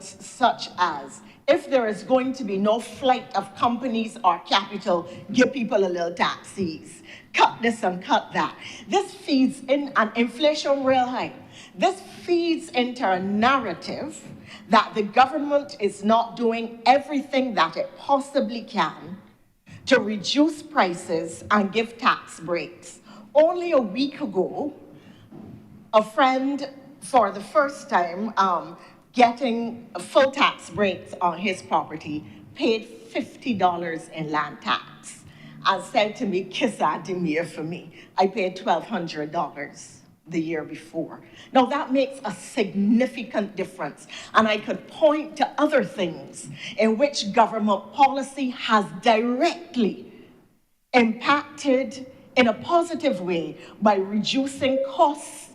such as, if there is going to be no flight of companies or capital, give people a little taxes. Cut this and cut that. This feeds in an inflation real high. This feeds into a narrative that the government is not doing everything that it possibly can to reduce prices and give tax breaks. Only a week ago, a friend, for the first time, getting full tax breaks on his property, paid $50 in land tax and said to me, "Kissa Demir for me." I paid $1,200 the year before. Now that makes a significant difference, and I could point to other things in which government policy has directly impacted in a positive way by reducing costs,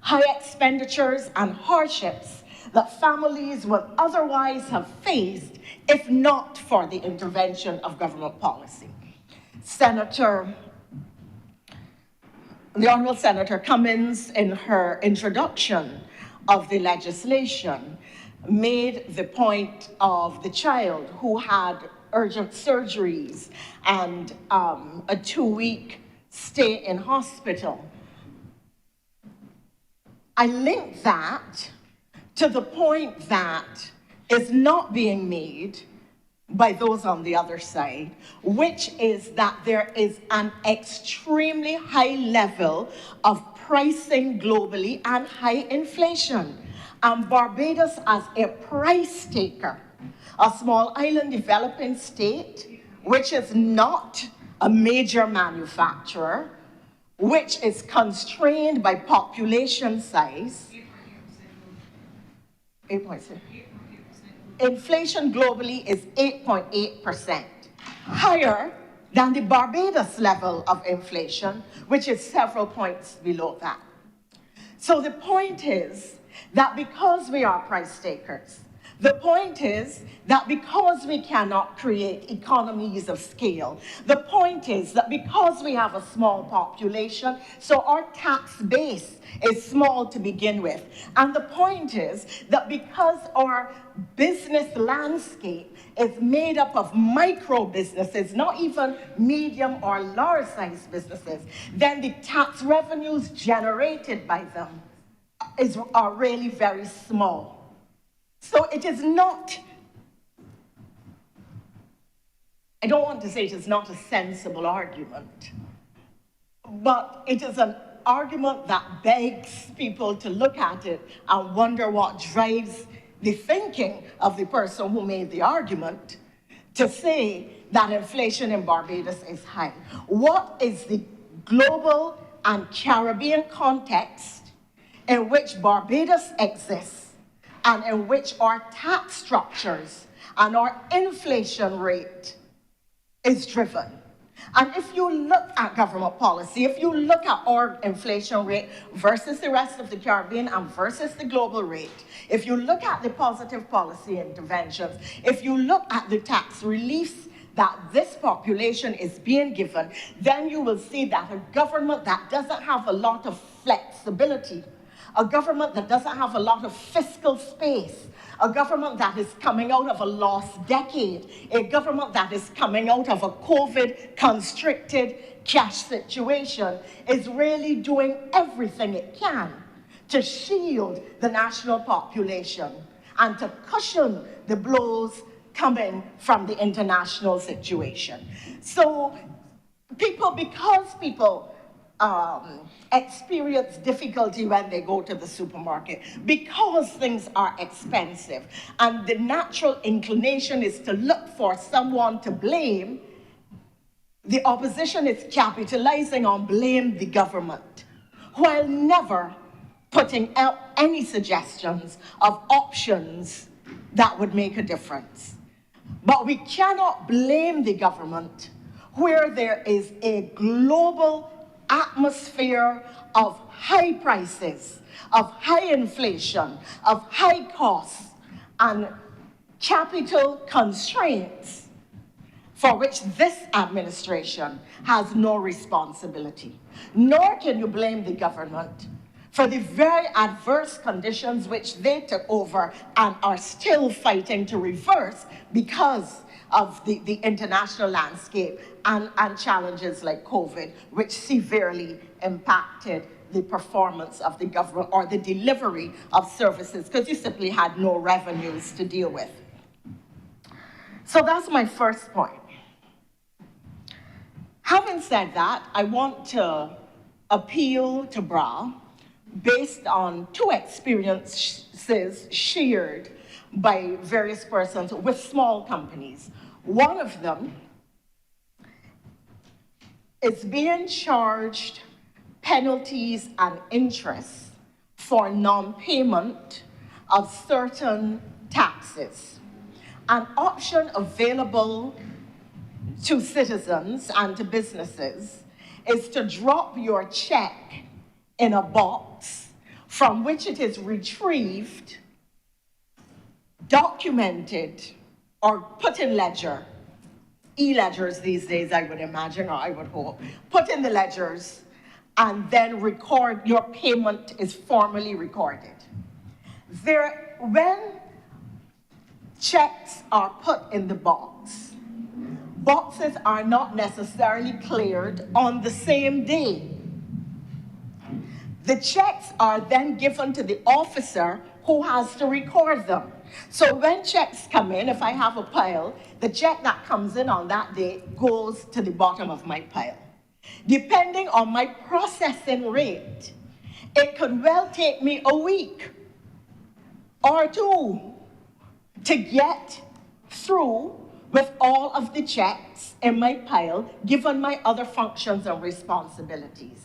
high expenditures, and hardships that families would otherwise have faced if not for the intervention of government policy. The Honourable Senator Cummins, in her introduction of the legislation, made the point of the child who had urgent surgeries and a 2-week stay in hospital. I link that to the point that is not being made by those on the other side, which is that there is an extremely high level of pricing globally and high inflation. And Barbados, as a price taker, a small island developing state, which is not a major manufacturer, which is constrained by population size. 8.6. Inflation globally is 8.8%, higher than the Barbados level of inflation, which is several points below that. So the point is that because we are price takers, the point is that because we cannot create economies of scale, the point is that because we have a small population, so our tax base is small to begin with. And the point is that because our business landscape is made up of micro businesses, not even medium or large size businesses, then the tax revenues generated by them are really very small. So it is not, I don't want to say it is not a sensible argument, but it is an argument that begs people to look at it and wonder what drives the thinking of the person who made the argument to say that inflation in Barbados is high. What is the global and Caribbean context in which Barbados exists, and in which our tax structures and our inflation rate is driven? And if you look at government policy, if you look at our inflation rate versus the rest of the Caribbean and versus the global rate, if you look at the positive policy interventions, if you look at the tax reliefs that this population is being given, then you will see that a government that doesn't have a lot of flexibility, a government that doesn't have a lot of fiscal space, a government that is coming out of a lost decade, a government that is coming out of a COVID-constricted cash situation, is really doing everything it can to shield the national population and to cushion the blows coming from the international situation. So because people experience difficulty when they go to the supermarket, because things are expensive, and the natural inclination is to look for someone to blame, the opposition is capitalizing on blame the government, while never putting out any suggestions of options that would make a difference. But we cannot blame the government where there is a global atmosphere of high prices, of high inflation, of high costs, and capital constraints for which this administration has no responsibility. Nor can you blame the government for the very adverse conditions which they took over and are still fighting to reverse because of the international landscape and challenges like COVID, which severely impacted the performance of the government or the delivery of services because you simply had no revenues to deal with. So that's my first point. Having said that, I want to appeal to BRA based on two experiences shared by various persons with small companies. One of them is being charged penalties and interest for non-payment of certain taxes. An option available to citizens and to businesses is to drop your check in a box from which it is retrieved, documented, or put in ledger, e-ledgers these days, I would imagine, or I would hope, put in the ledgers, and then record, your payment is formally recorded. When checks are put in the box, boxes are not necessarily cleared on the same day. The checks are then given to the officer who has to record them. So when checks come in, if I have a pile, the check that comes in on that day goes to the bottom of my pile. Depending on my processing rate, it could well take me a week or two to get through with all of the checks in my pile, given my other functions and responsibilities.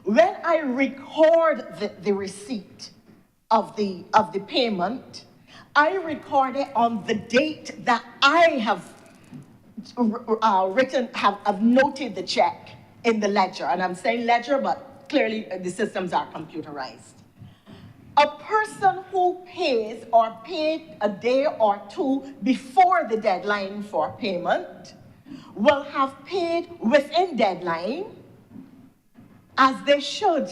When I record the receipt of the payment, I record it on the date that I have have noted the check in the ledger. And I'm saying ledger, but clearly the systems are computerized. A person who pays or paid a day or two before the deadline for payment will have paid within deadline, as they should.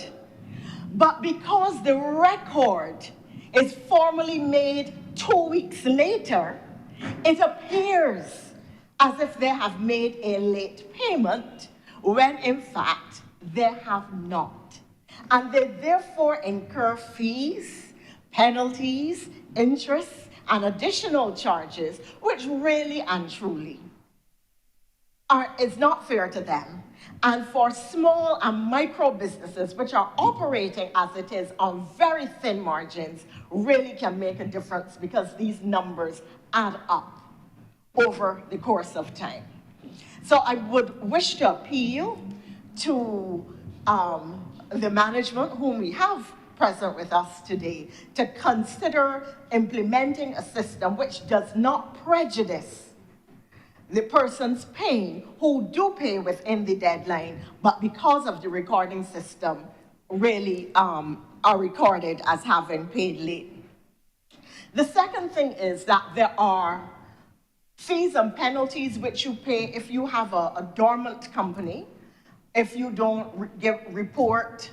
But because the record is formally made 2 weeks later, it appears as if they have made a late payment when in fact they have not. And they therefore incur fees, penalties, interest, and additional charges, which really and truly is not fair to them. And for small and micro businesses, which are operating as it is on very thin margins, really can make a difference because these numbers add up over the course of time. So I would wish to appeal to the management, whom we have present with us today, to consider implementing a system which does not prejudice the persons paying who do pay within the deadline, but because of the recording system, really are recorded as having paid late. The second thing is that there are fees and penalties which you pay if you have a dormant company, if you don't report,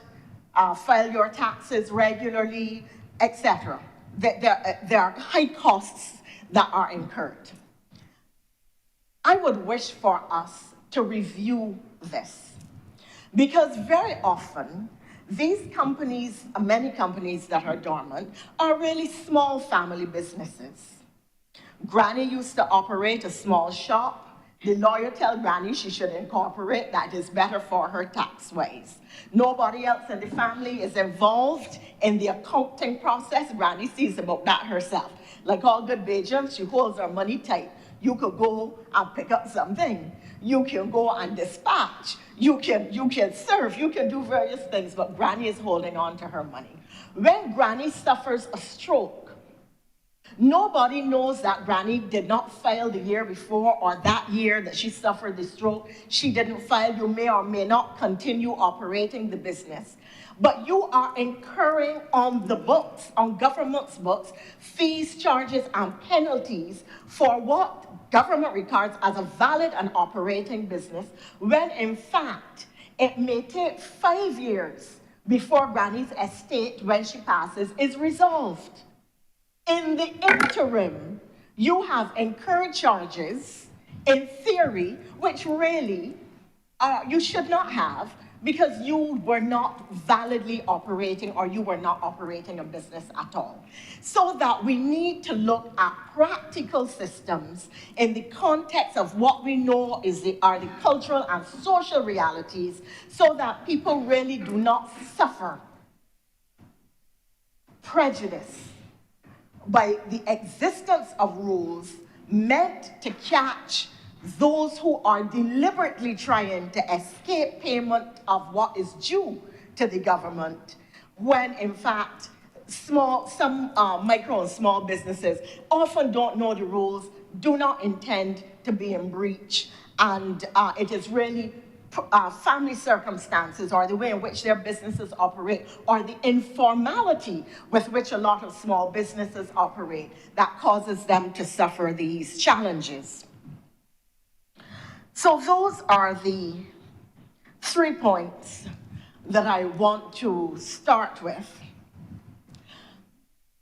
file your taxes regularly, etc. There are high costs that are incurred. I would wish for us to review this, because very often these companies, many companies that are dormant, are really small family businesses. Granny used to operate a small shop. The lawyer tells Granny she should incorporate, that is better for her tax-wise. Nobody else in the family is involved in the accounting process. Granny sees about that herself. Like all good Bajans, she holds her money tight. You could go and pick up something. You can go and dispatch. You can serve. You can do various things, but Granny is holding on to her money. When Granny suffers a stroke, nobody knows that Granny did not file the year before, or that year that she suffered the stroke, she didn't file. You may or may not continue operating the business. But you are incurring on the books, on government's books, fees, charges, and penalties for what government regards as a valid and operating business, when in fact, it may take 5 years before Granny's estate, when she passes, is resolved. In the interim, you have incurred charges, in theory, which really you should not have, because you were not validly operating, or you were not operating a business at all. So that we need to look at practical systems in the context of what we know are the cultural and social realities, so that people really do not suffer prejudice by the existence of rules meant to catch those who are deliberately trying to escape payment of what is due to the government, when in fact some micro and small businesses often don't know the rules, do not intend to be in breach, and it is really family circumstances, or the way in which their businesses operate, or the informality with which a lot of small businesses operate, that causes them to suffer these challenges. So those are the 3 points that I want to start with.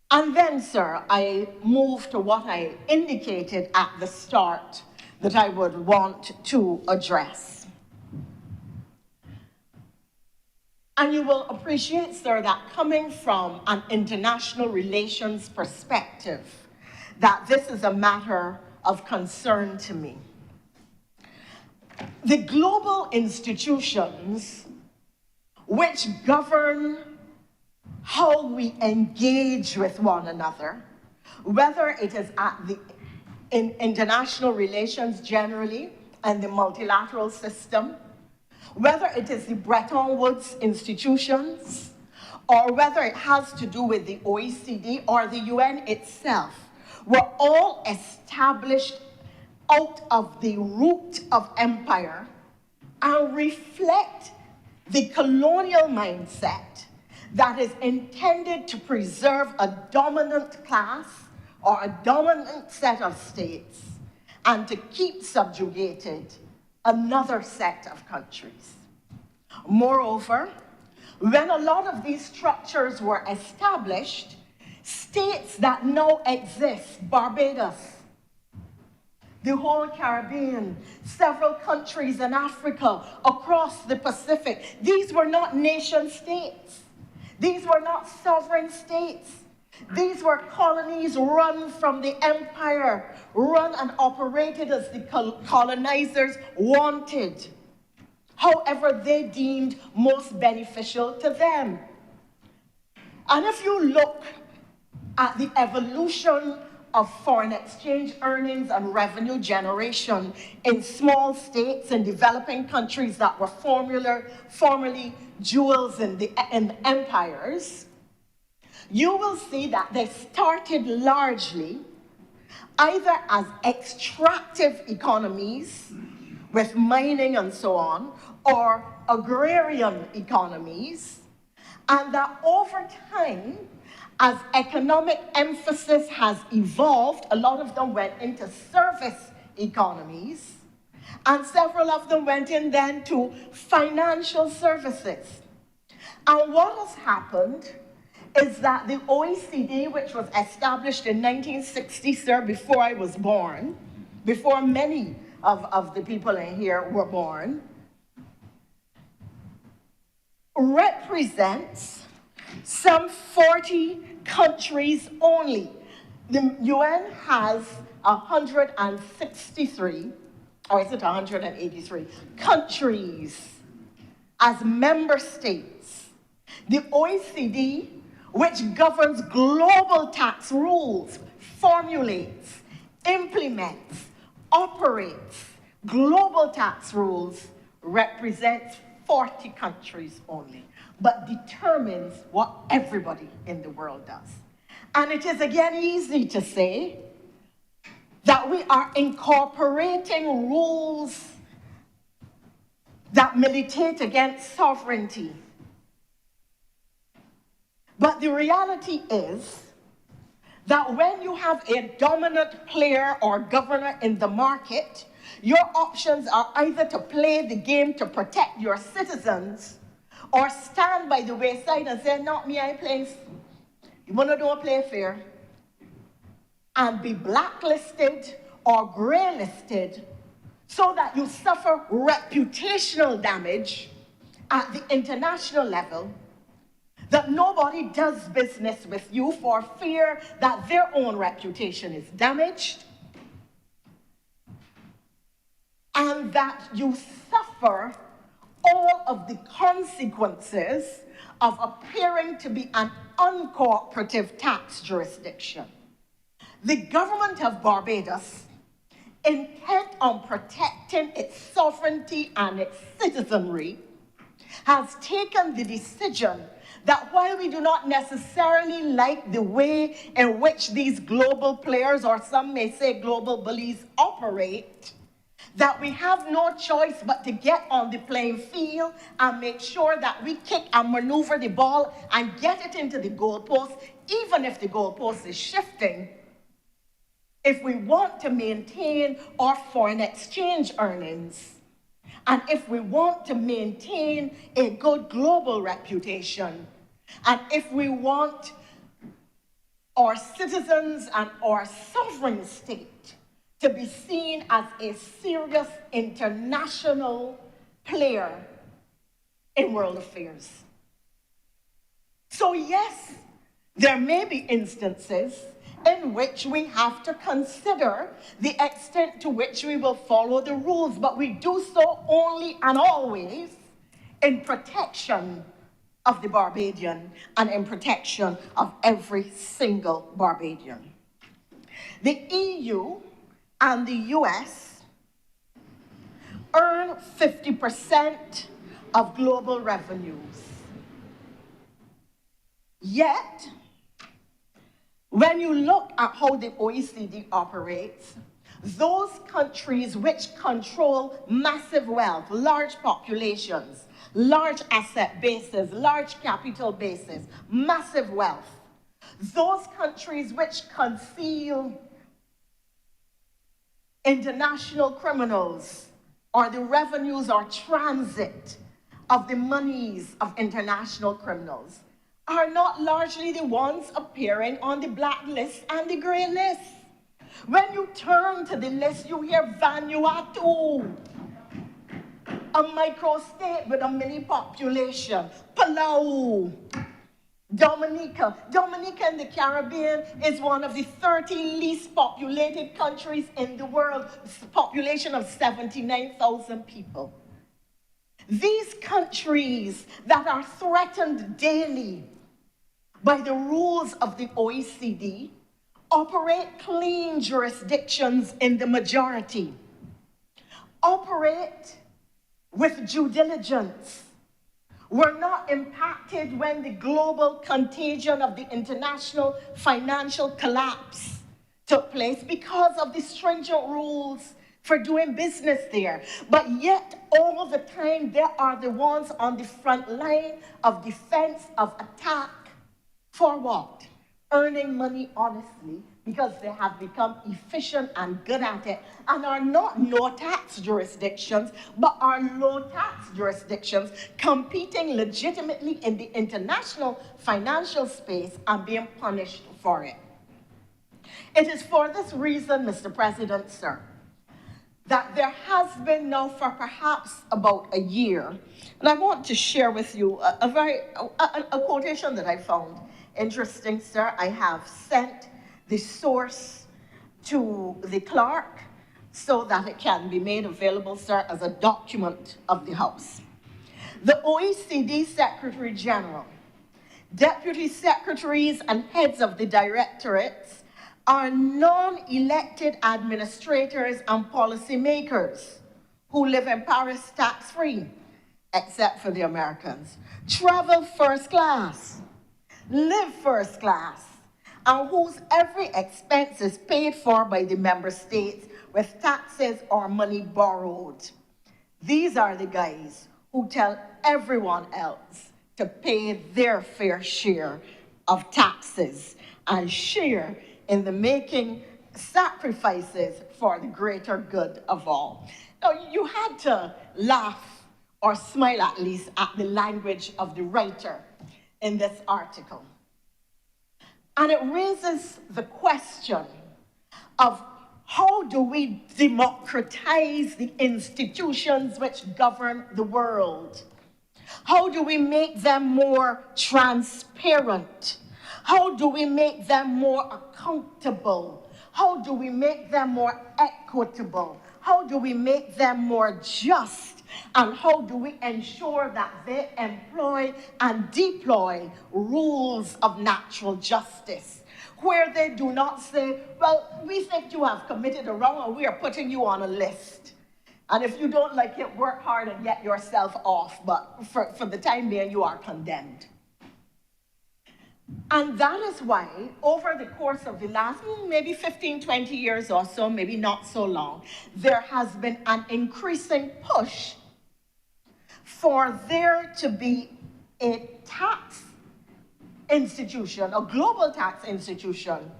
And then, sir, I move to what I indicated at the start that I would want to address. And you will appreciate, sir, that coming from an international relations perspective, that this is a matter of concern to me. The global institutions which govern how we engage with one another, whether it is in international relations generally and the multilateral system, whether it is the Bretton Woods institutions, or whether it has to do with the OECD or the UN itself, were all established out of the root of empire and reflect the colonial mindset that is intended to preserve a dominant class or a dominant set of states and to keep subjugated another set of countries. Moreover, when a lot of these structures were established, states that now exist, Barbados, the whole Caribbean, several countries in Africa, across the Pacific, these were not nation states. These were not sovereign states. These were colonies run from the empire, run and operated as the colonizers wanted, however they deemed most beneficial to them. And if you look at the evolution of foreign exchange earnings and revenue generation in small states and developing countries that were formerly jewels in the empires, you will see that they started largely either as extractive economies with mining and so on, or agrarian economies, and that over time, as economic emphasis has evolved, a lot of them went into service economies, and several of them went in then to financial services. And what has happened is that the OECD, which was established in 1960, sir, before I was born, before many of the people in here were born, represents some 40 countries only. The UN has 163, or is it 183, countries as member states. The OECD, which governs global tax rules, formulates, implements, operates global tax rules, represents 40 countries only, but determines what everybody in the world does. And it is again easy to say that we are incorporating rules that militate against sovereignty. But the reality is that when you have a dominant player or governor in the market, your options are either to play the game to protect your citizens or stand by the wayside and say, not me, I play. You wanna don't play fair, and be blacklisted or graylisted so that you suffer reputational damage at the international level, that nobody does business with you for fear that their own reputation is damaged, and that you suffer all of the consequences of appearing to be an uncooperative tax jurisdiction. The government of Barbados, intent on protecting its sovereignty and its citizenry, has taken the decision that while we do not necessarily like the way in which these global players, or some may say global bullies, operate, that we have no choice but to get on the playing field and make sure that we kick and maneuver the ball and get it into the goalpost, even if the goalpost is shifting, if we want to maintain our foreign exchange earnings, and if we want to maintain a good global reputation, and if we want our citizens and our sovereign state to be seen as a serious international player in world affairs. So yes, there may be instances in which we have to consider the extent to which we will follow the rules, but we do so only and always in protection of the Barbadian and in protection of every single Barbadian. The EU and the US earn 50% of global revenues. Yet, when you look at how the OECD operates, those countries which control massive wealth, large populations, large asset bases, large capital bases, massive wealth, those countries which conceal international criminals or the revenues or transit of the monies of international criminals are not largely the ones appearing on the black list and the gray list. When you turn to the list, you hear Vanuatu, a microstate with a mini population, Palau, Dominica. Dominica in the Caribbean is one of the 30 least populated countries in the world, population of 79,000 people. These countries that are threatened daily by the rules of the OECD operate clean jurisdictions in the majority, operate with due diligence, were not impacted when the global contagion of the international financial collapse took place because of the stringent rules for doing business there. But yet, all the time, they are the ones on the front line of defense, of attack. For what? Earning money honestly, because they have become efficient and good at it, and are not no-tax jurisdictions, but are low-tax jurisdictions competing legitimately in the international financial space and being punished for it. It is for this reason, Mr. President, sir, that there has been now for perhaps about a year, and I want to share with you a quotation that I found interesting, sir. I have sent the source to the clerk so that it can be made available, sir, as a document of the House. The OECD Secretary General, deputy secretaries and heads of the directorates are non-elected administrators and policymakers who live in Paris tax-free, except for the Americans, travel first class, live first class, and whose every expense is paid for by the member states with taxes or money borrowed. These are the guys who tell everyone else to pay their fair share of taxes and share in the making sacrifices for the greater good of all. Now, you had to laugh or smile at least at the language of the writer in this article. And it raises the question of how do we democratize the institutions which govern the world? How do we make them more transparent? How do we make them more accountable? How do we make them more equitable? How do we make them more just? And how do we ensure that they employ and deploy rules of natural justice, where they do not say, well, we think you have committed a wrong and we are putting you on a list. And if you don't like it, work hard and get yourself off, but for the time being, you are condemned. And that is why, over the course of the last maybe 15, 20 years or so, maybe not so long, there has been an increasing push for there to be a tax institution, a global tax institution,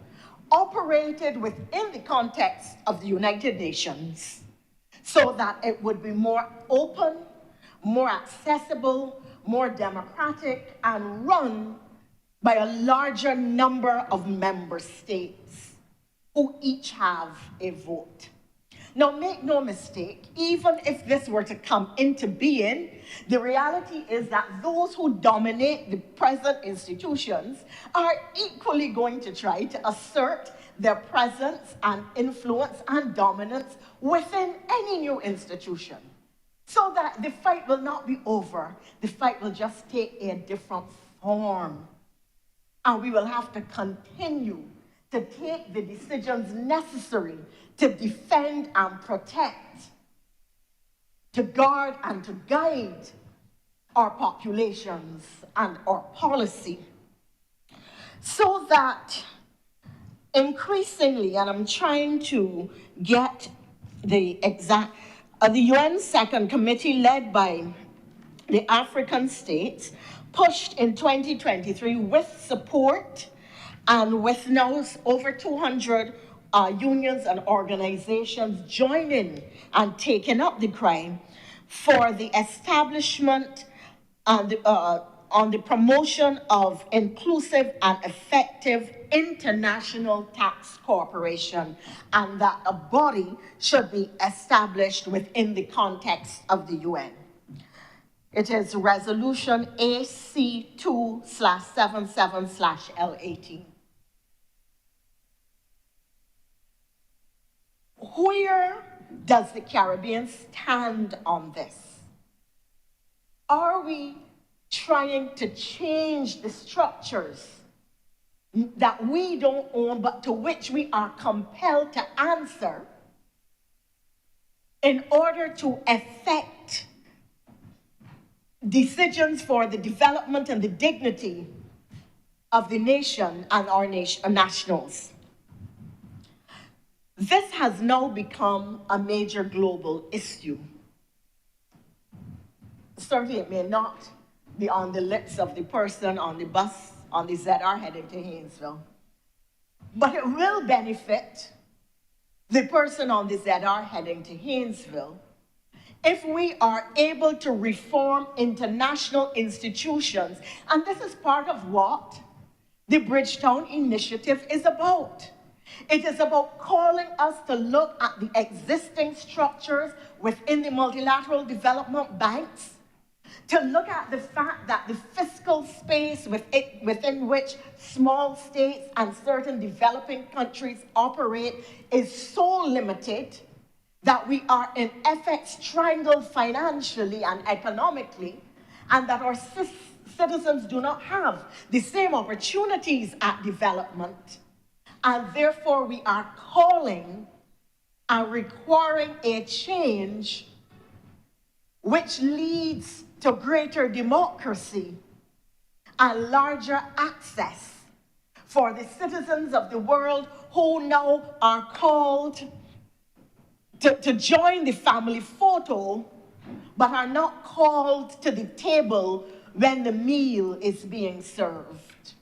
operated within the context of the United Nations, so that it would be more open, more accessible, more democratic, and run by a larger number of member states who each have a vote. Now, make no mistake, even if this were to come into being, the reality is that those who dominate the present institutions are equally going to try to assert their presence and influence and dominance within any new institution, so that the fight will not be over. The fight will just take a different form. And we will have to continue to take the decisions necessary to defend and protect, to guard and to guide our populations and our policy. So that increasingly, and I'm trying to get the exact, the UN Second Committee led by the African states pushed in 2023 with support and with now over 200 unions and organizations joining and taking up the cry for the establishment and on the promotion of inclusive and effective international tax cooperation, and that a body should be established within the context of the UN. It is resolution AC2/77/L18. Where does the Caribbean stand on this? Are we trying to change the structures that we don't own, but to which we are compelled to answer in order to effect decisions for the development and the dignity of the nation and our nationals? This has now become a major global issue. Certainly it may not be on the lips of the person on the bus on the ZR heading to Haynesville, but it will benefit the person on the ZR heading to Haynesville if we are able to reform international institutions. And this is part of what the Bridgetown Initiative is about. It is about calling us to look at the existing structures within the multilateral development banks, to look at the fact that the fiscal space within which small states and certain developing countries operate is so limited that we are in effect strangled financially and economically, and that our citizens do not have the same opportunities at development. And therefore we are calling and requiring a change which leads to greater democracy and larger access for the citizens of the world who now are called to join the family photo, but are not called to the table when the meal is being served.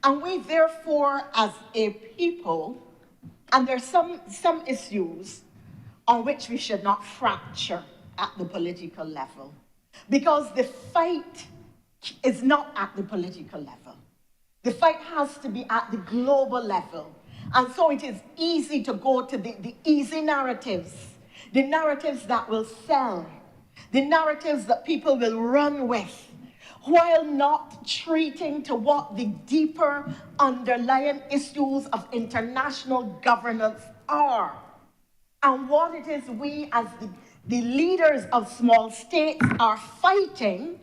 And we therefore, as a people, and there's some issues on which we should not fracture. at the political level, because the fight is not at the political level. The fight has to be at the global level. And so it is easy to go to the easy narratives, the narratives that will sell, the narratives that people will run with, while not treating to what the deeper underlying issues of international governance are, and what it is we as the leaders of small states are fighting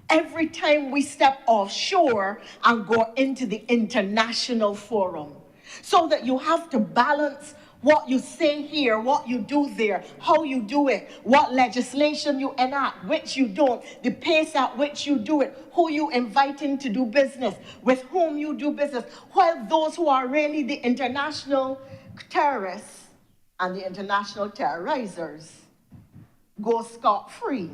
every time we step offshore and go into the international forum. So that you have to balance what you say here, what you do there, how you do it, what legislation you enact, which you don't, the pace at which you do it, who you invite in to do business, with whom you do business, while those who are really the international terrorists and the international terrorizers go scot-free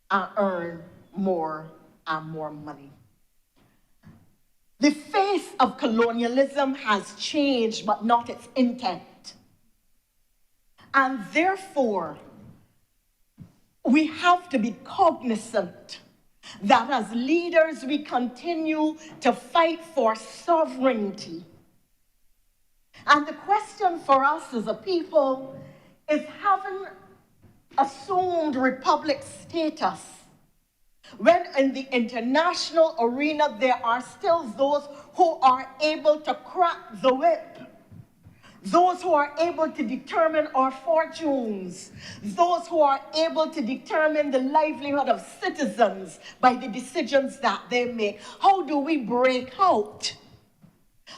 and earn more and more money. The face of colonialism has changed, but not its intent. And therefore, we have to be cognizant that as leaders, we continue to fight for sovereignty. And the question for us as a people is, having assumed republic status, when in the international arena there are still those who are able to crack the whip, those who are able to determine our fortunes, those who are able to determine the livelihood of citizens by the decisions that they make, how do we break out?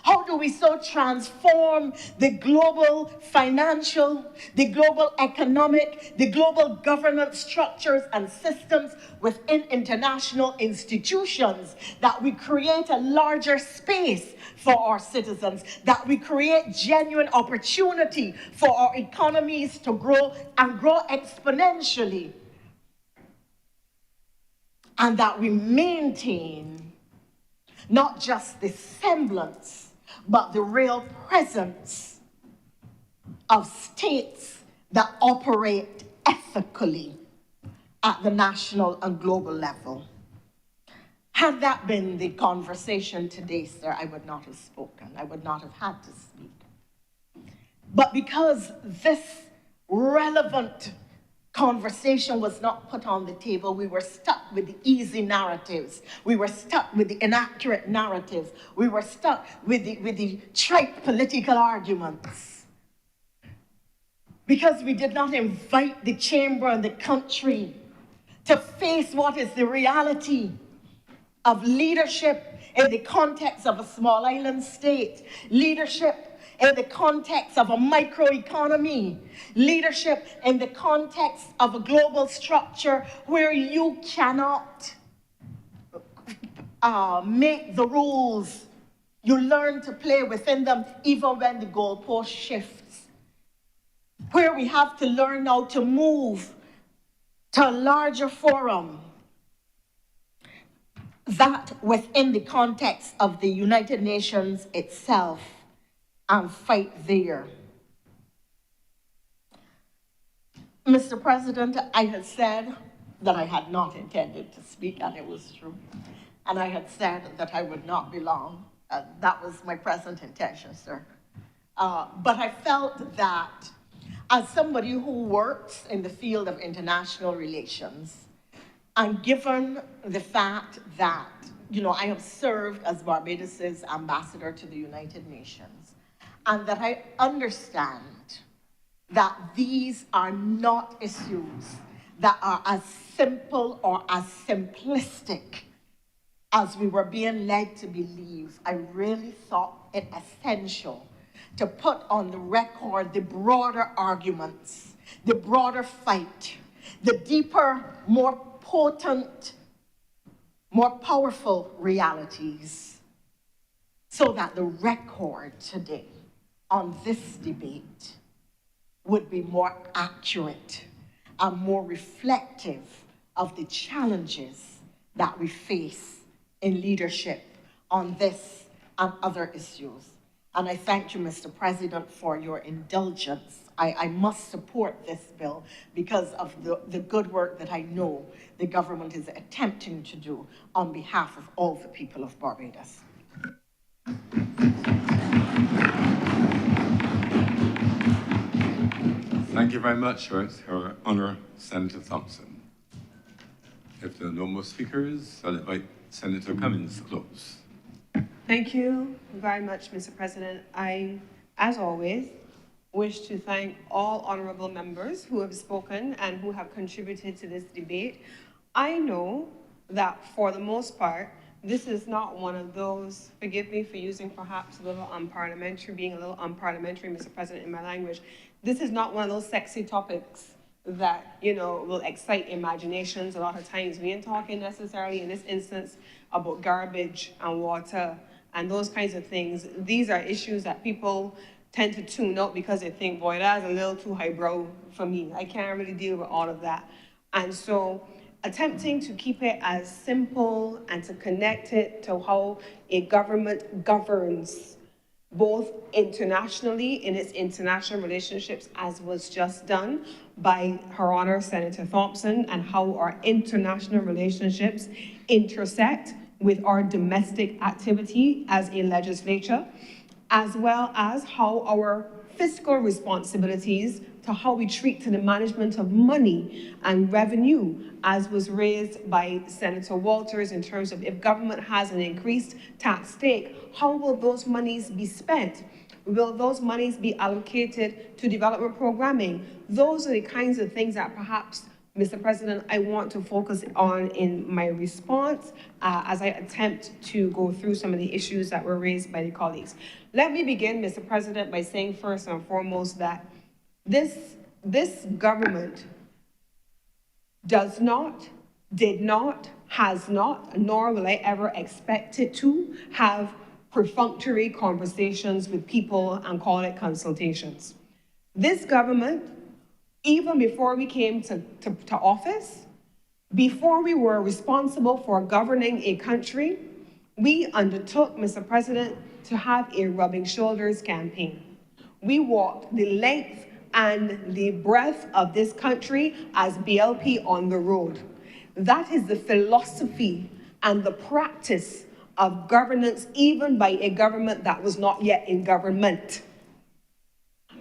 How do we so transform the global financial, the global economic, the global governance structures and systems within international institutions that we create a larger space for our citizens, that we create genuine opportunity for our economies to grow and grow exponentially, and that we maintain not just the semblance, but the real presence of states that operate ethically at the national and global level. Had that been the conversation today, sir, I would not have spoken. I would not have had to speak. But because this relevant conversation was not put on the table, we were stuck with the easy narratives. We were stuck with the inaccurate narratives. We were stuck with the trite political arguments. Because we did not invite the chamber and the country to face what is the reality of leadership in the context of a small island state, leadership in the context of a microeconomy, leadership in the context of a global structure where you cannot make the rules. You learn to play within them even when the goalpost shifts. Where we have to learn now to move to a larger forum, that within the context of the United Nations itself, and fight there. Mr. President, I had said that I had not intended to speak, and it was true. And I had said that I would not be long. That was my present intention, sir. But I felt that as somebody who works in the field of international relations, and given the fact that, I have served as Barbados's ambassador to the United Nations, and that I understand that these are not issues that are as simple or as simplistic as we were being led to believe. I really thought it essential to put on the record the broader arguments, the broader fight, the deeper, more potent, more powerful realities, so that the record today on this debate would be more accurate and more reflective of the challenges that we face in leadership on this and other issues. And I thank you, Mr. President, for your indulgence. I must support this bill because of the good work that I know the government is attempting to do on behalf of all the people of Barbados. Thank you very much, Your Honour, Senator Thompson. If there are no more speakers, I'll invite Senator Cummings to close. Thank you very much, Mr. President. I, as always, wish to thank all honorable members who have spoken and who have contributed to this debate. I know that for the most part, this is not one of those, forgive me for using perhaps a little unparliamentary, being a little unparliamentary, Mr. President, in my language. This is not one of those sexy topics that, you know, will excite imaginations a lot of times. We ain't talking necessarily in this instance about garbage and water and those kinds of things. These are issues that people tend to tune out because they think, boy, that's a little too highbrow for me. I can't really deal with all of that. And so attempting to keep it as simple and to connect it to how a government governs both internationally in its international relationships, as was just done by Her Honor Senator Thompson, and how our international relationships intersect with our domestic activity as a legislature, as well as how our fiscal responsibilities to how we treat to the management of money and revenue, as was raised by Senator Walters in terms of if government has an increased tax stake, how will those monies be spent? Will those monies be allocated to development programming? Those are the kinds of things that perhaps, Mr. President, I want to focus on in my response as I attempt to go through some of the issues that were raised by the colleagues. Let me begin, Mr. President, by saying first and foremost that this government does not, did not, has not, nor will I ever expect it to have perfunctory conversations with people and call it consultations. This government, even before we came to office, before we were responsible for governing a country, we undertook, Mr. President, to have a rubbing shoulders campaign. We walked the length and the breadth of this country as BLP on the road. That is the philosophy and the practice of governance, even by a government that was not yet in government.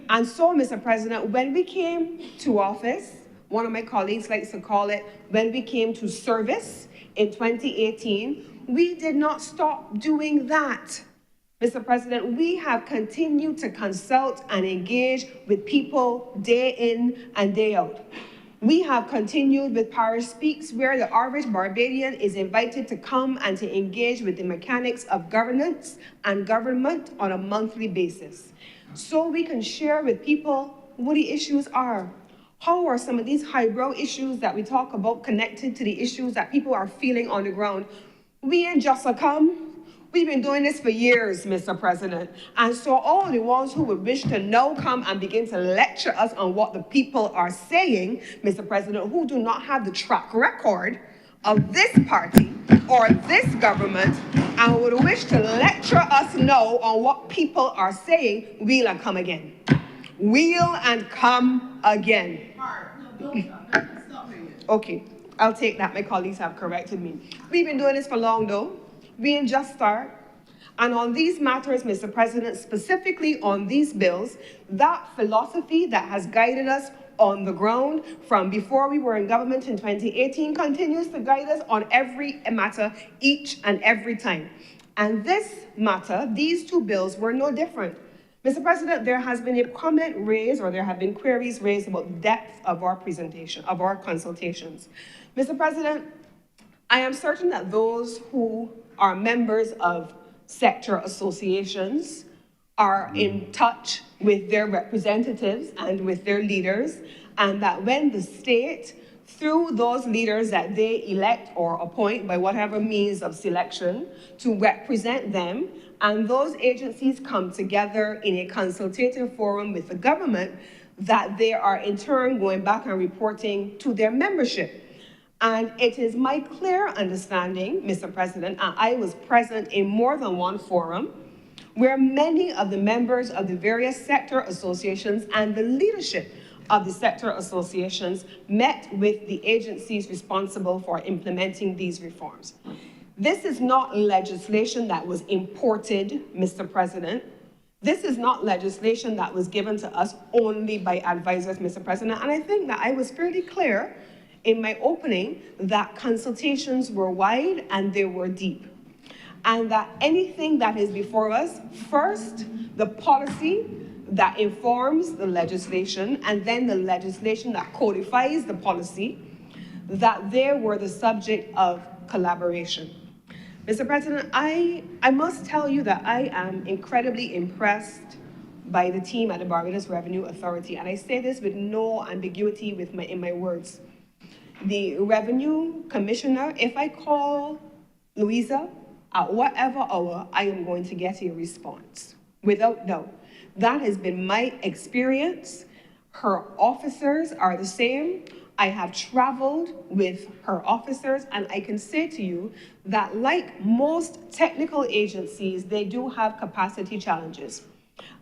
And so, Mr. President, when we came to office, one of my colleagues likes to call it, when we came to service in 2018, we did not stop doing that. Mr. President, we have continued to consult and engage with people day in and day out. We have continued with Parish Speaks, where the average Barbadian is invited to come and to engage with the mechanics of governance and government on a monthly basis, so we can share with people what the issues are. How are some of these highbrow issues that we talk about connected to the issues that people are feeling on the ground? We ain't just a come. We've been doing this for years, Mr. President. And so all the ones who would wish to now come and begin to lecture us on what the people are saying, Mr. President, who do not have the track record of this party or this government, and would wish to lecture us now on what people are saying, we'll and come again. We'll and come again. Okay, I'll take that. My colleagues have corrected me. We've been doing this for long, though. We didn't just start. And on these matters, Mr. President, specifically on these bills, that philosophy that has guided us on the ground from before we were in government in 2018 continues to guide us on every matter, each and every time. And this matter, these two bills, were no different. Mr. President, there has been a comment raised, or there have been queries raised about the depth of our presentation, of our consultations. Mr. President, I am certain that those who are members of sector associations are in touch with their representatives and with their leaders, and that when the state, through those leaders that they elect or appoint by whatever means of selection to represent them, and those agencies come together in a consultative forum with the government, that they are in turn going back and reporting to their membership. And it is my clear understanding, Mr. President, and I was present in more than one forum, where many of the members of the various sector associations and the leadership of the sector associations met with the agencies responsible for implementing these reforms. This is not legislation that was imported, Mr. President. This is not legislation that was given to us only by advisors, Mr. President. And I think that I was fairly clear in my opening that consultations were wide and they were deep. And that anything that is before us, first, the policy that informs the legislation, and then the legislation that codifies the policy, that they were the subject of collaboration. Mr. President, I must tell you that I am incredibly impressed by the team at the Barbados Revenue Authority, and I say this with no ambiguity in my words. The Revenue Commissioner, if I call Louisa at whatever hour, I am going to get a response, without doubt. That has been my experience. Her officers are the same. I have traveled with her officers, and I can say to you that like most technical agencies, they do have capacity challenges.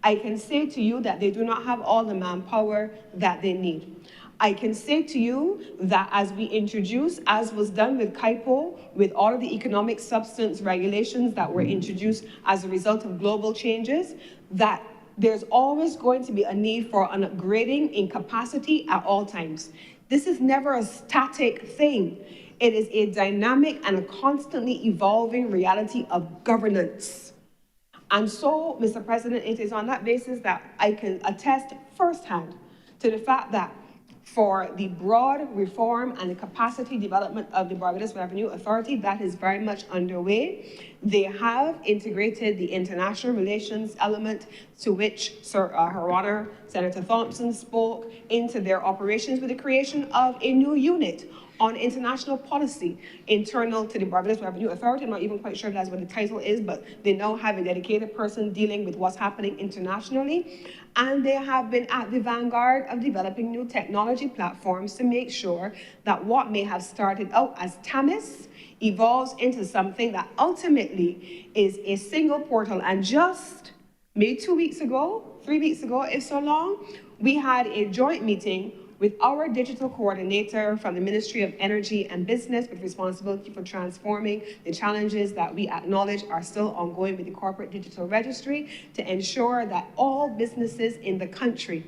I can say to you that they do not have all the manpower that they need. I can say to you that as we introduce, as was done with KIPO, with all of the economic substance regulations that were introduced as a result of global changes, that there's always going to be a need for an upgrading in capacity at all times. This is never a static thing. It is a dynamic and a constantly evolving reality of governance. And so, Mr. President, it is on that basis that I can attest firsthand to the fact that for the broad reform and the capacity development of the Barbados Revenue Authority, that is very much underway. They have integrated the international relations element to which Her Honor Senator Thompson spoke into their operations with the creation of a new unit on international policy internal to the Barbados Revenue Authority. I'm not even quite sure if that's what the title is, but they now have a dedicated person dealing with what's happening internationally. And they have been at the vanguard of developing new technology platforms to make sure that what may have started out as TAMIS evolves into something that ultimately is a single portal. And just maybe 2 weeks ago, 3 weeks ago, if so long, we had a joint meeting with our digital coordinator from the Ministry of Energy and Business with responsibility for transforming the challenges that we acknowledge are still ongoing with the corporate digital registry to ensure that all businesses in the country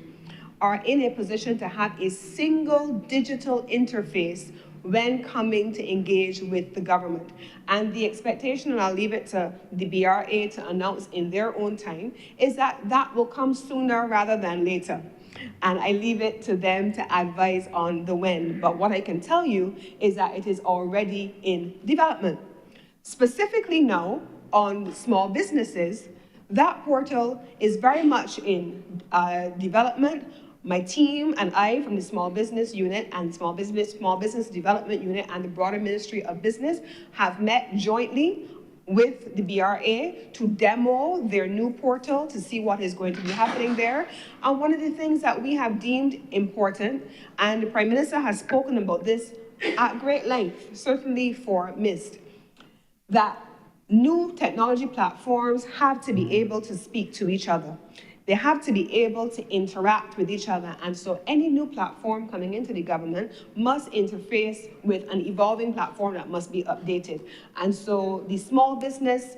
are in a position to have a single digital interface when coming to engage with the government. And the expectation, and I'll leave it to the BRA to announce in their own time, is that that will come sooner rather than later. And I leave it to them to advise on the when. But what I can tell you is that it is already in development. Specifically now, on small businesses, that portal is very much in development. My team and I from the Small Business Unit and Small Business Development Unit and the broader Ministry of Business have met jointly with the BRA to demo their new portal to see what is going to be happening there. And one of the things that we have deemed important, and the Prime Minister has spoken about this at great length, certainly for MIST, that new technology platforms have to be able to speak to each other. They have to be able to interact with each other. And so any new platform coming into the government must interface with an evolving platform that must be updated. And so the small business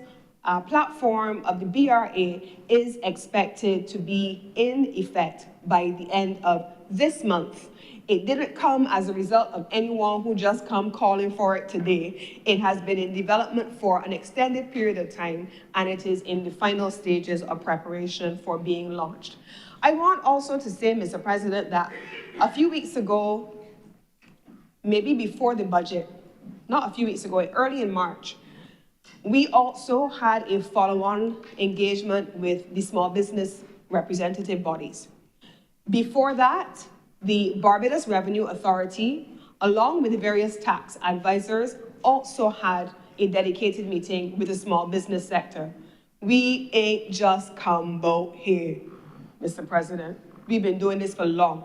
platform of the BRA is expected to be in effect by the end of this month. It didn't come as a result of anyone who just come calling for it today. It has been in development for an extended period of time, and it is in the final stages of preparation for being launched. I want also to say, Mr. President, that a few weeks ago, maybe before the budget, not a few weeks ago, early in March, we also had a follow-on engagement with the small business representative bodies. Before that, the Barbados Revenue Authority, along with the various tax advisors, also had a dedicated meeting with the small business sector. We ain't just come about here, Mr. President. We've been doing this for long.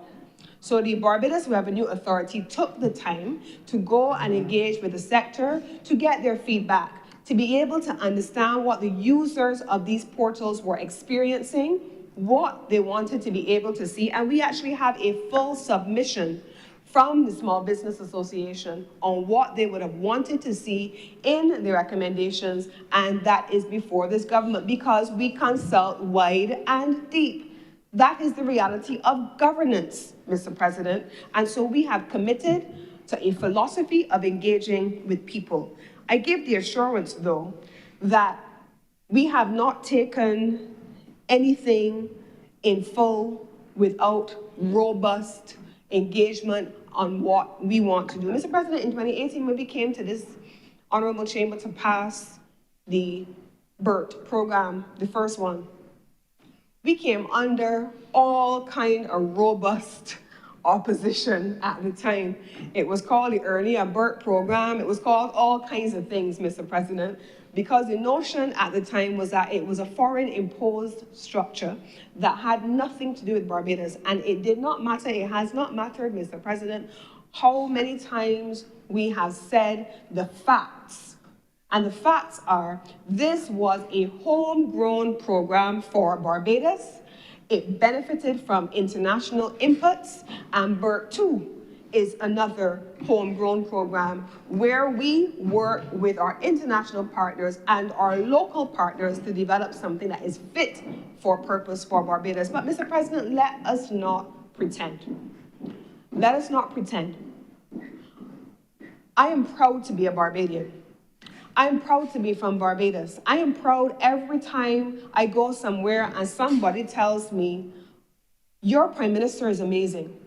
So the Barbados Revenue Authority took the time to go and engage with the sector to get their feedback. to be able to understand what the users of these portals were experiencing, what they wanted to be able to see, and we actually have a full submission from the Small Business Association on what they would have wanted to see in the recommendations, and that is before this government, because we consult wide and deep. That is the reality of governance, Mr. President, and so we have committed to a philosophy of engaging with people. I give the assurance, though, that we have not taken anything in full without robust engagement on what we want to do. Mr. President, in 2018, when we came to this honorable chamber to pass the BERT program, the first one, we came under all kind of robust opposition at the time. It was called the Earlier BERT program. It was called all kinds of things, Mr. President, because the notion at the time was that it was a foreign imposed structure that had nothing to do with Barbados. And it did not matter, it has not mattered, Mr. President, how many times we have said the facts. And the facts are, this was a homegrown program for Barbados. It benefited from international inputs, and BERT 2 is another homegrown program where we work with our international partners and our local partners to develop something that is fit for purpose for Barbados. But Mr. President, let us not pretend. Let us not pretend. I am proud to be a Barbadian. I am proud to be from Barbados. I am proud every time I go somewhere and somebody tells me, your Prime Minister is amazing.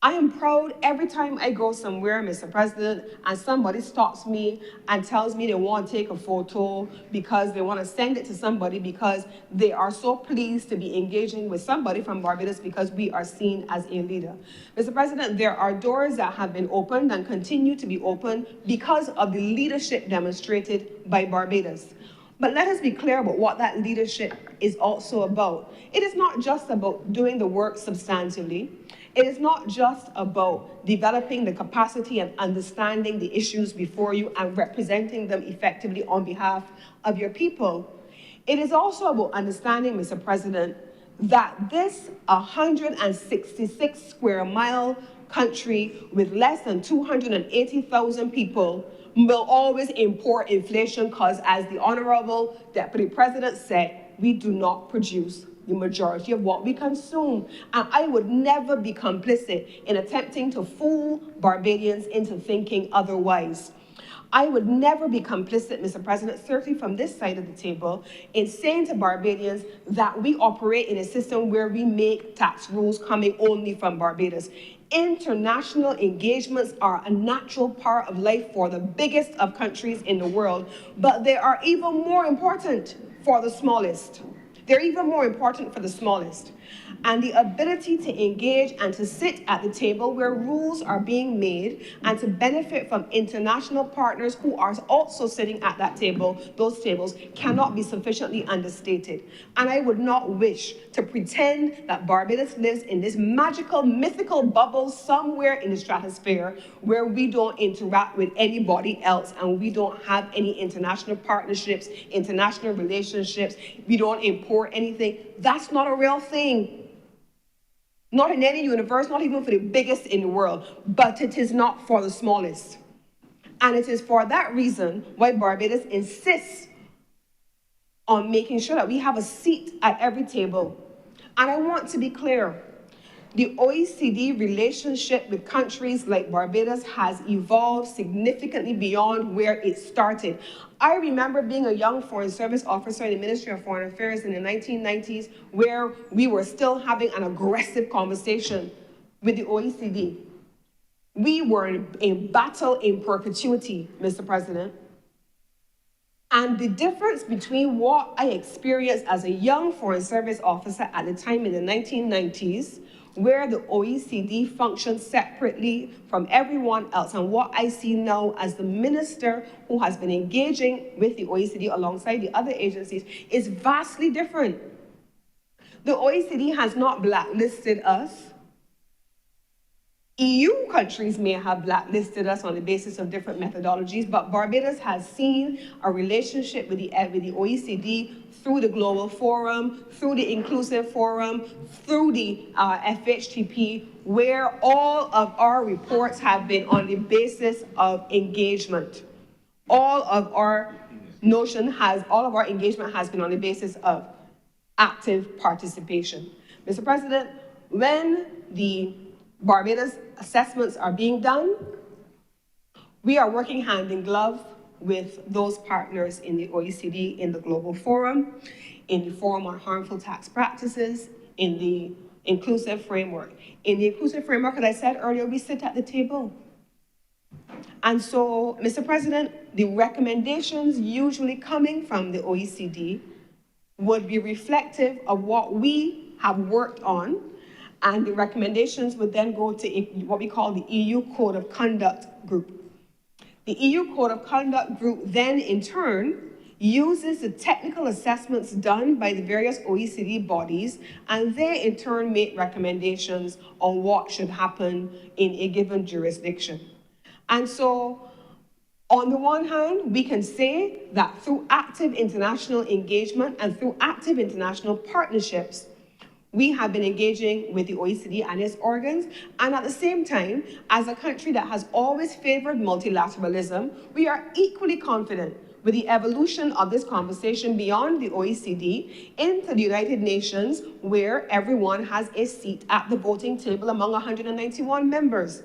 I am proud every time I go somewhere, Mr. President, and somebody stops me and tells me they want to take a photo because they want to send it to somebody because they are so pleased to be engaging with somebody from Barbados because we are seen as a leader. Mr. President, there are doors that have been opened and continue to be opened because of the leadership demonstrated by Barbados. But let us be clear about what that leadership is also about. It is not just about doing the work substantively. It is not just about developing the capacity and understanding the issues before you and representing them effectively on behalf of your people. It is also about understanding, Mr. President, that this 166 square mile country with less than 280,000 people will always import inflation because, as the Honorable Deputy President said, we do not produce the majority of what we consume. And I would never be complicit in attempting to fool Barbadians into thinking otherwise. I would never be complicit, Mr. President, certainly from this side of the table, in saying to Barbadians that we operate in a system where we make tax rules coming only from Barbados. International engagements are a natural part of life for the biggest of countries in the world, but they are even more important for the smallest. They're even more important for the smallest. And the ability to engage and to sit at the table where rules are being made and to benefit from international partners who are also sitting at that table, those tables, cannot be sufficiently understated. And I would not wish to pretend that Barbados lives in this magical, mythical bubble somewhere in the stratosphere where we don't interact with anybody else and we don't have any international partnerships, international relationships, we don't import anything. That's not a real thing. Not in any universe, not even for the biggest in the world, but it is not for the smallest. And it is for that reason why Barbados insists on making sure that we have a seat at every table. And I want to be clear, the OECD relationship with countries like Barbados has evolved significantly beyond where it started. I remember being a young Foreign Service officer in the Ministry of Foreign Affairs in the 1990s, where we were still having an aggressive conversation with the OECD. We were in battle in perpetuity, Mr. President. And the difference between what I experienced as a young Foreign Service officer at the time in the 1990s, where the OECD functions separately from everyone else, and what I see now as the minister who has been engaging with the OECD alongside the other agencies is vastly different. The OECD has not blacklisted us. EU countries may have blacklisted us on the basis of different methodologies, but Barbados has seen a relationship with the OECD through the Global Forum, through the Inclusive Forum, through the FHTP, where all of our reports have been on the basis of engagement. All of our engagement has been on the basis of active participation. Mr. President, when the Barbados assessments are being done, we are working hand in glove with those partners in the OECD, in the Global Forum, in the Forum on Harmful Tax Practices, in the Inclusive Framework. In the Inclusive Framework, as I said earlier, we sit at the table. And so, Mr. President, the recommendations usually coming from the OECD would be reflective of what we have worked on, and the recommendations would then go to what we call the EU Code of Conduct Group. The EU Code of Conduct Group then, in turn, uses the technical assessments done by the various OECD bodies, and they, in turn, make recommendations on what should happen in a given jurisdiction. And so, on the one hand, we can say that through active international engagement and through active international partnerships, we have been engaging with the OECD and its organs, and at the same time, as a country that has always favored multilateralism, we are equally confident with the evolution of this conversation beyond the OECD into the United Nations, where everyone has a seat at the voting table among 191 members.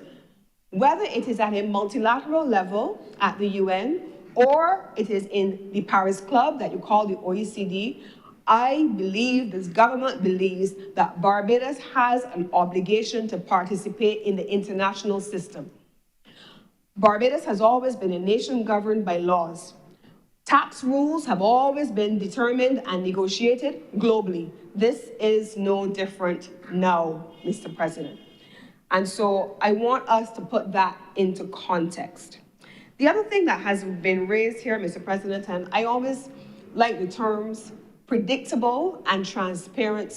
Whether it is at a multilateral level at the UN, or it is in the Paris Club that you call the OECD, I believe, this government believes, that Barbados has an obligation to participate in the international system. Barbados has always been a nation governed by laws. Tax rules have always been determined and negotiated globally. This is no different now, Mr. President. And so I want us to put that into context. The other thing that has been raised here, Mr. President, and I always like the terms predictable and transparent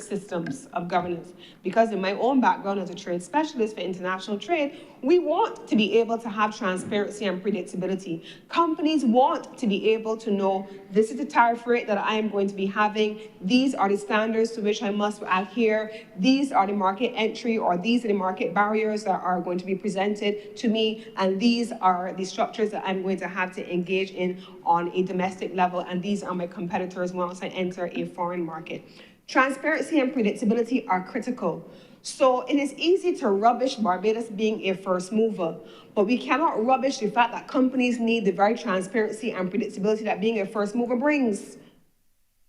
systems of governance, because in my own background as a trade specialist for international trade, we want to be able to have transparency and predictability. Companies want to be able to know, this is the tariff rate that I am going to be having, these are the standards to which I must adhere, these are the market entry, or these are the market barriers that are going to be presented to me, and these are the structures that I'm going to have to engage in on a domestic level, and these are my competitors once I enter a foreign market. Transparency and predictability are critical. So it is easy to rubbish Barbados being a first mover, but we cannot rubbish the fact that companies need the very transparency and predictability that being a first mover brings.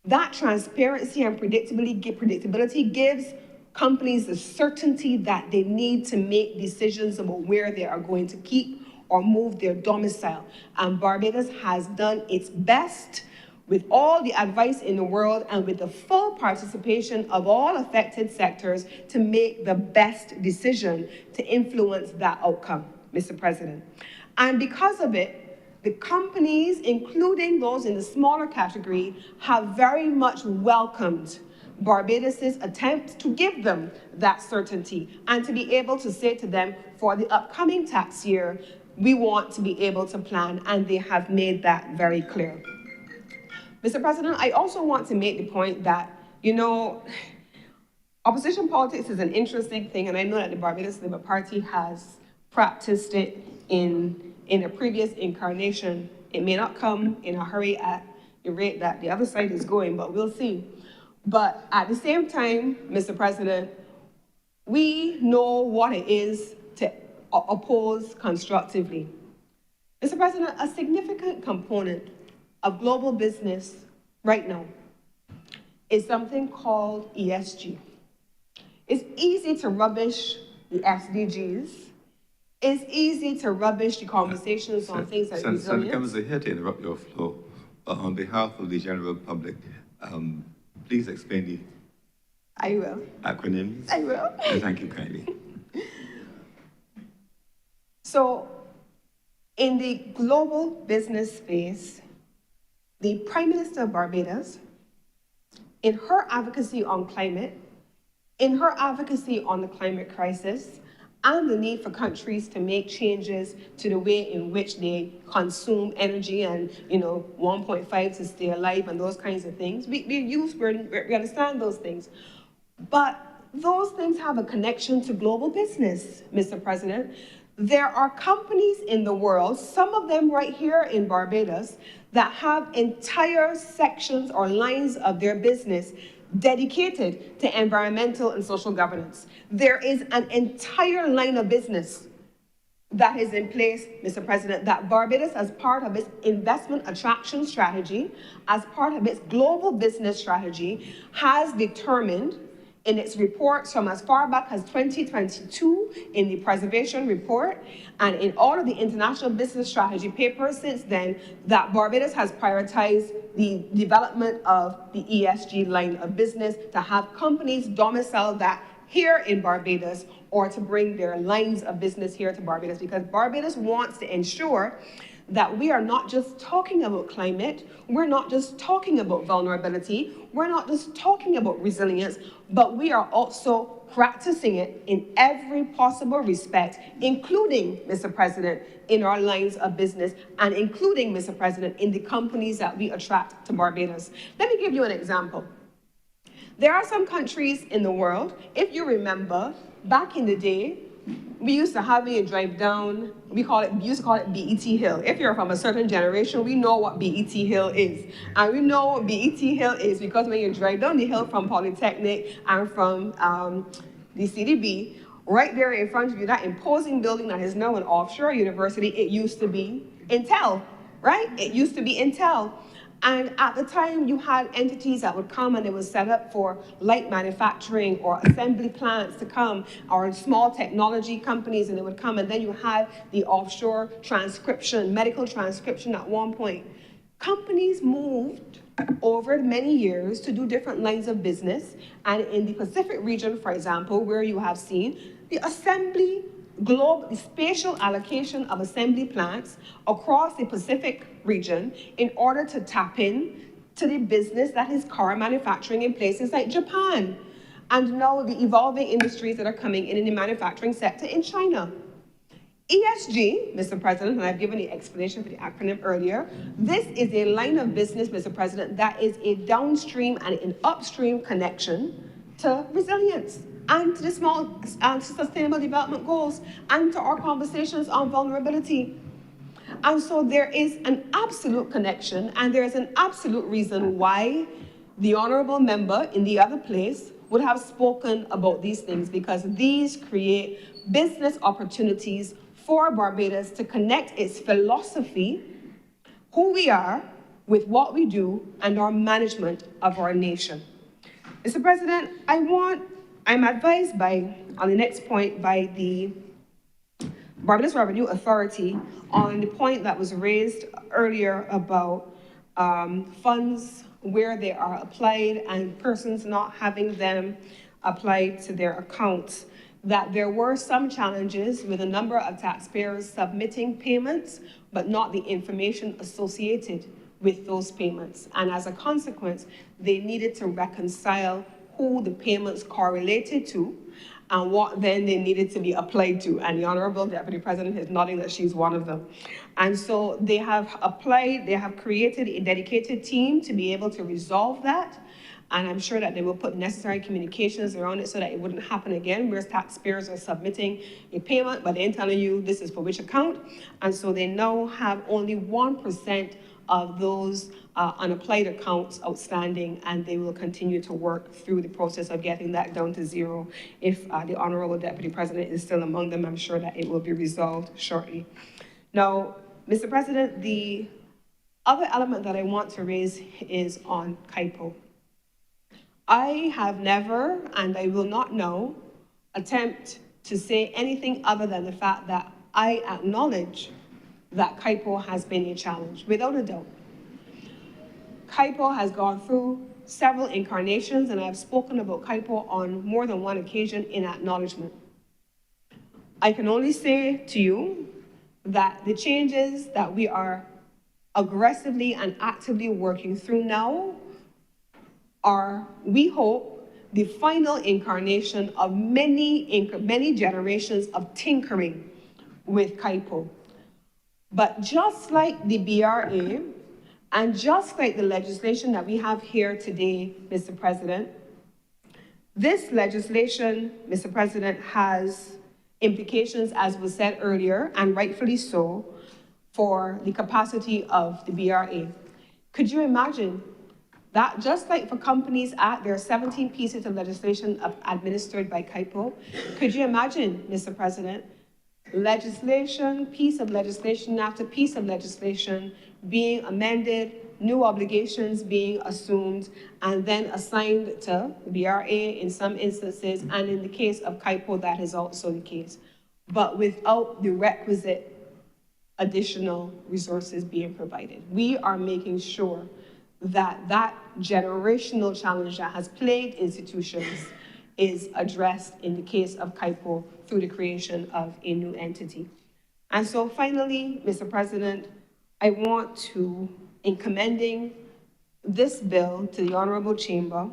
That transparency and predictability gives companies the certainty that they need to make decisions about where they are going to keep or move their domicile. And Barbados has done its best with all the advice in the world and with the full participation of all affected sectors to make the best decision to influence that outcome, Mr. President. And because of it, the companies, including those in the smaller category, have very much welcomed Barbados's attempt to give them that certainty and to be able to say to them, for the upcoming tax year, we want to be able to plan, and they have made that very clear. Mr. President, I also want to make the point that, opposition politics is an interesting thing, and I know that the Barbados Labour Party has practiced it in a previous incarnation. It may not come in a hurry at the rate that the other side is going, but we'll see. But at the same time, Mr. President, we know what it is to oppose constructively. Mr. President, a significant component of global business right now is something called ESG. It's easy to rubbish the SDGs. It's easy to rubbish the conversations on things like resilience. Senator Cummings, I hate to interrupt your flow, but on behalf of the general public, please explain the acronyms. I will. And thank you kindly. So, in the global business space, the Prime Minister of Barbados, in her advocacy on climate, In her advocacy on the climate crisis and the need for countries to make changes to the way in which they consume energy and, 1.5 to stay alive and those kinds of things, we understand those things. But those things have a connection to global business, Mr. President. There are companies in the world, some of them right here in Barbados, that have entire sections or lines of their business dedicated to environmental and social governance. There is an entire line of business that is in place, Mr. President, that Barbados, as part of its investment attraction strategy, as part of its global business strategy, has determined in its reports from as far back as 2022 in the preservation report and in all of the international business strategy papers since then, that Barbados has prioritized the development of the ESG line of business to have companies domicile that here in Barbados or to bring their lines of business here to Barbados, because Barbados wants to ensure that we are not just talking about climate, we're not just talking about vulnerability, we're not just talking about resilience, but we are also practicing it in every possible respect, including, Mr. President, in our lines of business, and including, Mr. President, in the companies that we attract to Barbados. Let me give you an example. There are some countries in the world, if you remember, back in the day, we used to have you drive down, we used to call it BET Hill. If you're from a certain generation, we know what BET Hill is. And we know what BET Hill is because when you drive down the hill from Polytechnic and from the CDB, right there in front of you, that imposing building that is now an offshore university, it used to be Intel, right? It used to be Intel. And at the time, you had entities that would come and they would set up for light manufacturing or assembly plants to come, or small technology companies, and they would come, and then you had the offshore transcription, medical transcription at one point. Companies moved over many years to do different lines of business, and in the Pacific region, for example, where you have seen the assembly the spatial allocation of assembly plants across the Pacific region in order to tap in to the business that is car manufacturing in places like Japan, and now the evolving industries that are coming in the manufacturing sector in China. ESG, Mr. President, and I've given the explanation for the acronym earlier, this is a line of business, Mr. President, that is a downstream and an upstream connection to resilience and to the small sustainable development goals and to our conversations on vulnerability. And so there is an absolute connection, and there is an absolute reason why the honorable member in the other place would have spoken about these things, because these create business opportunities for Barbados to connect its philosophy, who we are, with what we do and our management of our nation. Mr. President, I'm advised on the next point by the Barbados Revenue Authority on the point that was raised earlier about funds where they are applied and persons not having them applied to their accounts, that there were some challenges with a number of taxpayers submitting payments, but not the information associated with those payments. And as a consequence, they needed to reconcile who the payments correlated to and what then they needed to be applied to. And the Honorable Deputy President is nodding that she's one of them. And so they have created a dedicated team to be able to resolve that. And I'm sure that they will put necessary communications around it so that it wouldn't happen again, where taxpayers are submitting a payment, but they're telling you this is for which account. And so they now have only 1% of those unapplied accounts outstanding, and they will continue to work through the process of getting that down to zero. If the Honorable Deputy President is still among them, I'm sure that it will be resolved shortly. Now, Mr. President, the other element that I want to raise is on KIPO. I have never, and I will not now, attempt to say anything other than the fact that I acknowledge that KIPO has been a challenge, without a doubt. KIPO has gone through several incarnations, and I've spoken about KIPO on more than one occasion in acknowledgement. I can only say to you that the changes that we are aggressively and actively working through now are, we hope, the final incarnation of many generations of tinkering with KIPO. But just like the BRA, and just like the legislation that we have here today, Mr. President, this legislation, Mr. President, has implications, as was said earlier, and rightfully so, for the capacity of the BRA. Could you imagine that just like for Companies Act, there are 17 pieces of legislation administered by KIPO? Could you imagine, Mr. President, piece of legislation after piece of legislation being amended, new obligations being assumed, and then assigned to the BRA in some instances, and in the case of KIPO, that is also the case, but without the requisite additional resources being provided. We are making sure that that generational challenge that has plagued institutions is addressed in the case of KIPO through the creation of a new entity. And so finally, Mr. President, I want to, in commending this bill to the Honorable Chamber,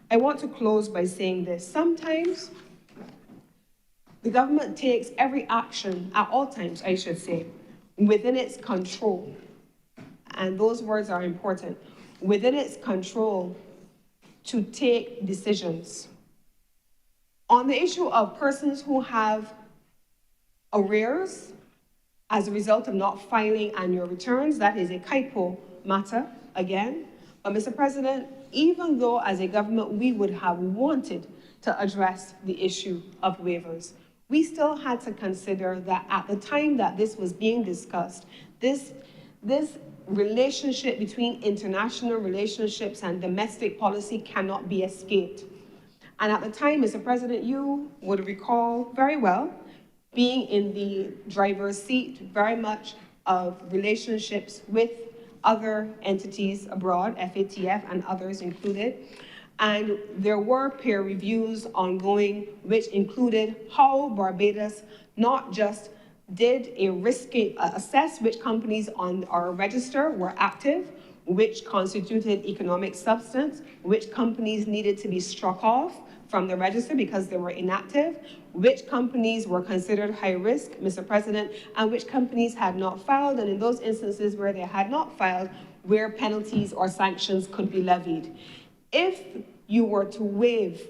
I want to close by saying this. Sometimes the government takes every action, at all times, I should say, within its control, and those words are important, within its control to take decisions. On the issue of persons who have arrears as a result of not filing annual returns, that is a KIPO matter again. But Mr. President, even though as a government we would have wanted to address the issue of waivers, we still had to consider that at the time that this was being discussed, this relationship between international relationships and domestic policy cannot be escaped. And at the time, Mr. President, you would recall very well being in the driver's seat very much of relationships with other entities abroad, FATF and others included. And there were peer reviews ongoing, which included how Barbados not just did assess which companies on our register were active, which constituted economic substance, which companies needed to be struck off from the register because they were inactive, which companies were considered high risk, Mr. President, and which companies had not filed, and in those instances where they had not filed, where penalties or sanctions could be levied. If you were to waive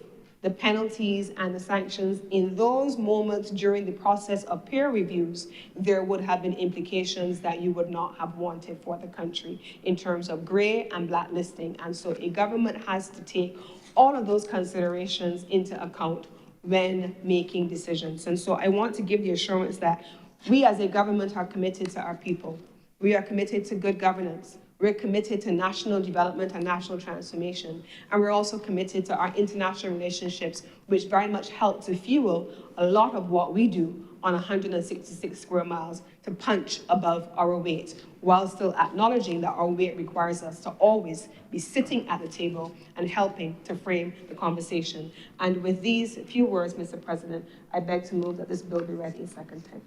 the penalties and the sanctions in those moments during the process of peer reviews, there would have been implications that you would not have wanted for the country in terms of gray and blacklisting. And so a government has to take all of those considerations into account when making decisions. And so I want to give the assurance that we as a government are committed to our people. We are committed to good governance. We're committed to national development and national transformation. And we're also committed to our international relationships, which very much help to fuel a lot of what we do on 166 square miles to punch above our weight, while still acknowledging that our weight requires us to always be sitting at the table and helping to frame the conversation. And with these few words, Mr. President, I beg to move that this bill be read a second time.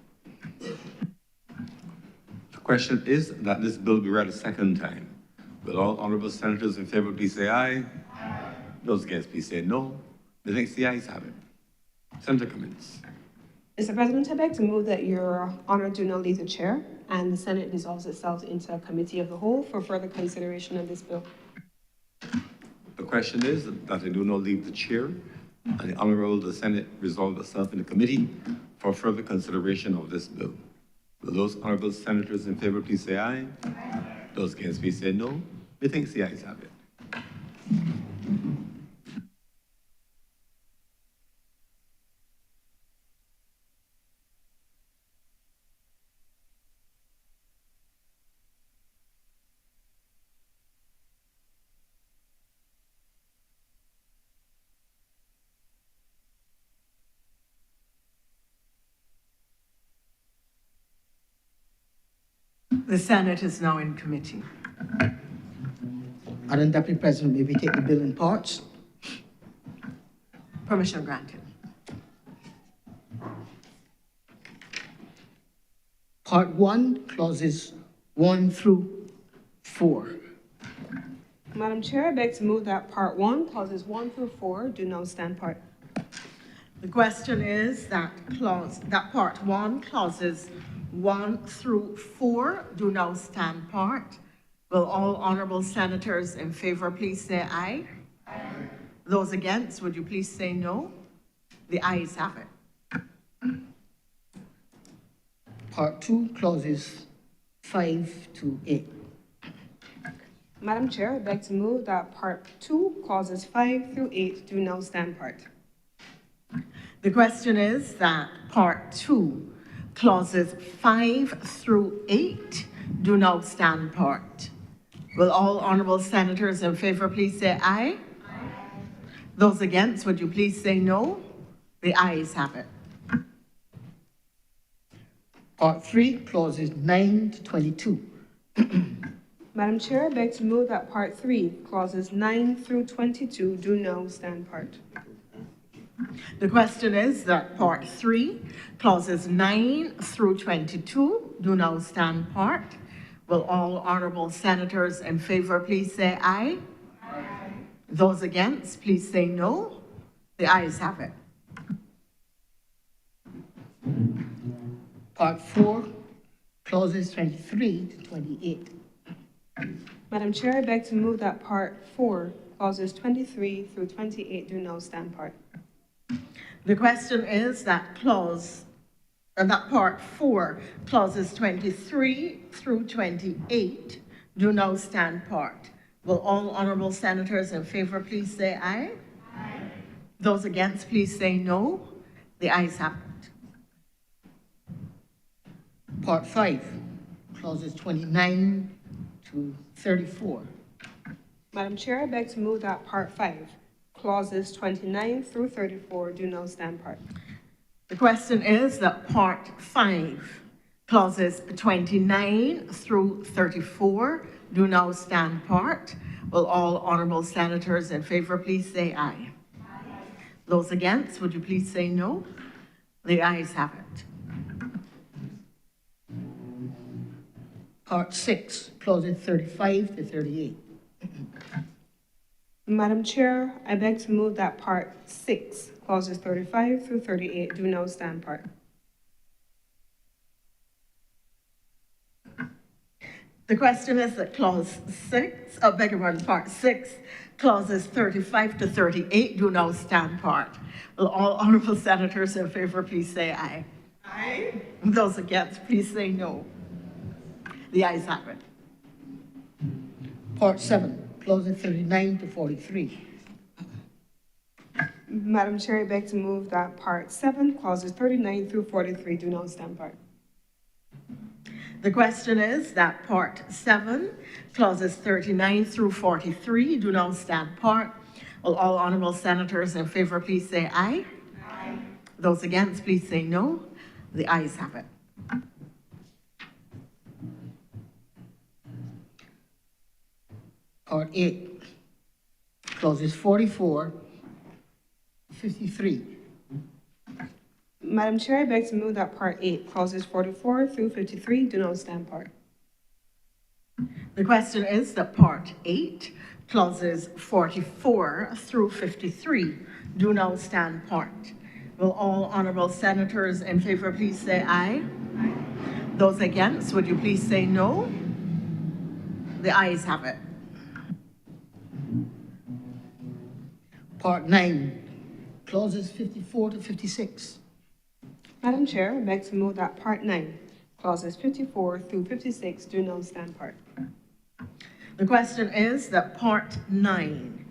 The question is that this bill be read a second time. Will all honorable senators in favor please say aye? Aye. Those against please say no. The next the ayes have it. Senator Cummins. Mr. President, I beg to move that Your Honor do not leave the chair and the Senate dissolves itself into a committee of the whole for further consideration of this bill. The question is that I do not leave the chair and the Honorable Senate resolve itself in the committee for further consideration of this bill. Will those honorable senators in favor please say aye? Aye. Those against please say no. Methinks the ayes have it. The Senate is now in committee. Madam Deputy President, may we take the bill in parts? Permission granted. Part 1, clauses 1 through 4. Madam Chair, I beg to move that Part 1, clauses 1 through 4 do now stand part. The question is that part one, clauses 1 through 4 do now stand part. Will all honorable senators in favor please say aye? Aye. Those against, would you please say no? The ayes have it. Part 2, clauses 5 to 8. Madam Chair, I beg to move that Part 2, clauses 5 through 8 do now stand part. The question is that part 2, clauses 5 through 8 do now stand part. Will all honorable senators in favor please say aye? Aye. Those against, would you please say no? The ayes have it. Part 3, clauses 9 to 22. Madam Chair, I beg to move that Part 3, clauses 9 through 22 do now stand part. The question is that part 3, clauses 9 through 22 do now stand part. Will all honorable senators in favor please say aye? Aye. Those against, please say no. The ayes have it. Part 4, clauses 23 to 28. Madam Chair, I beg to move that Part 4, clauses 23 through 28 do now stand part. The question is that part 4, clauses 23 through 28 do now stand part. Will all honorable senators in favor please say aye? Aye. Those against, please say no. The ayes have it. Part 5, clauses 29 to 34. Madam Chair, I beg to move that Part 5, clauses 29 through 34 do now stand part. The question is that part 5, clauses 29 through 34 do now stand part. Will all honorable senators in favor please say aye? Aye. Those against, would you please say no? The ayes have it. Part 6, clauses 35 to 38. Madam Chair, I beg to move that Part 6, clauses 35 through 38 do now stand part. The question is that part 6, clauses 35 to 38 do now stand part. Will all honorable senators in favor please say aye? Aye. Those against, please say no. The ayes have it. Part 7, clauses 39 to 43. Madam Chair, I beg to move that Part 7, clauses 39 through 43 do now stand part. The question is that part 7, clauses 39 through 43 do now stand part. Will all honorable senators in favor please say aye? Aye. Those against, please say no. The ayes have it. Part 8, clauses 44 to 53. Madam Chair, I beg to move that Part 8, clauses 44 through 53 do not stand part. The question is that Part 8, clauses 44 through 53 do now stand part. Will all honorable senators in favor please say aye? Aye. Those against, would you please say no? The ayes have it. Part 9, clauses 54 to 56. Madam Chair, I beg to move that Part 9, clauses 54 through 56 do not stand part. The question is that Part 9,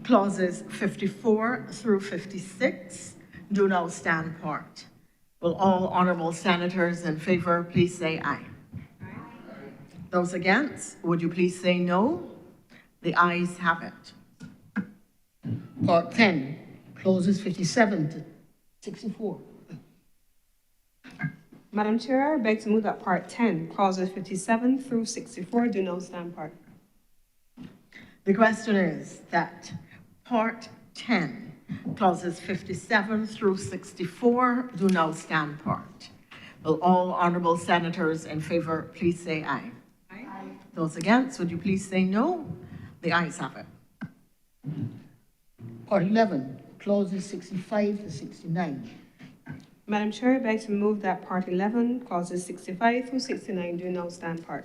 clauses 54 through 56 do now stand part. Will all honorable senators in favor please say aye? Aye. Those against, would you please say no? The ayes have it. Part 10, clauses 57 to 64. Madam Chair, I beg to move that Part 10, clauses 57 through 64 do not stand part. The question is that Part 10, clauses 57 through 64 do now stand part. Will all honorable senators in favor please say aye? Aye. Those against, would you please say no? The ayes have it. Part 11, clauses 65 to 69. Madam Chair, I beg to move that Part 11, clauses 65 through 69 do now stand part.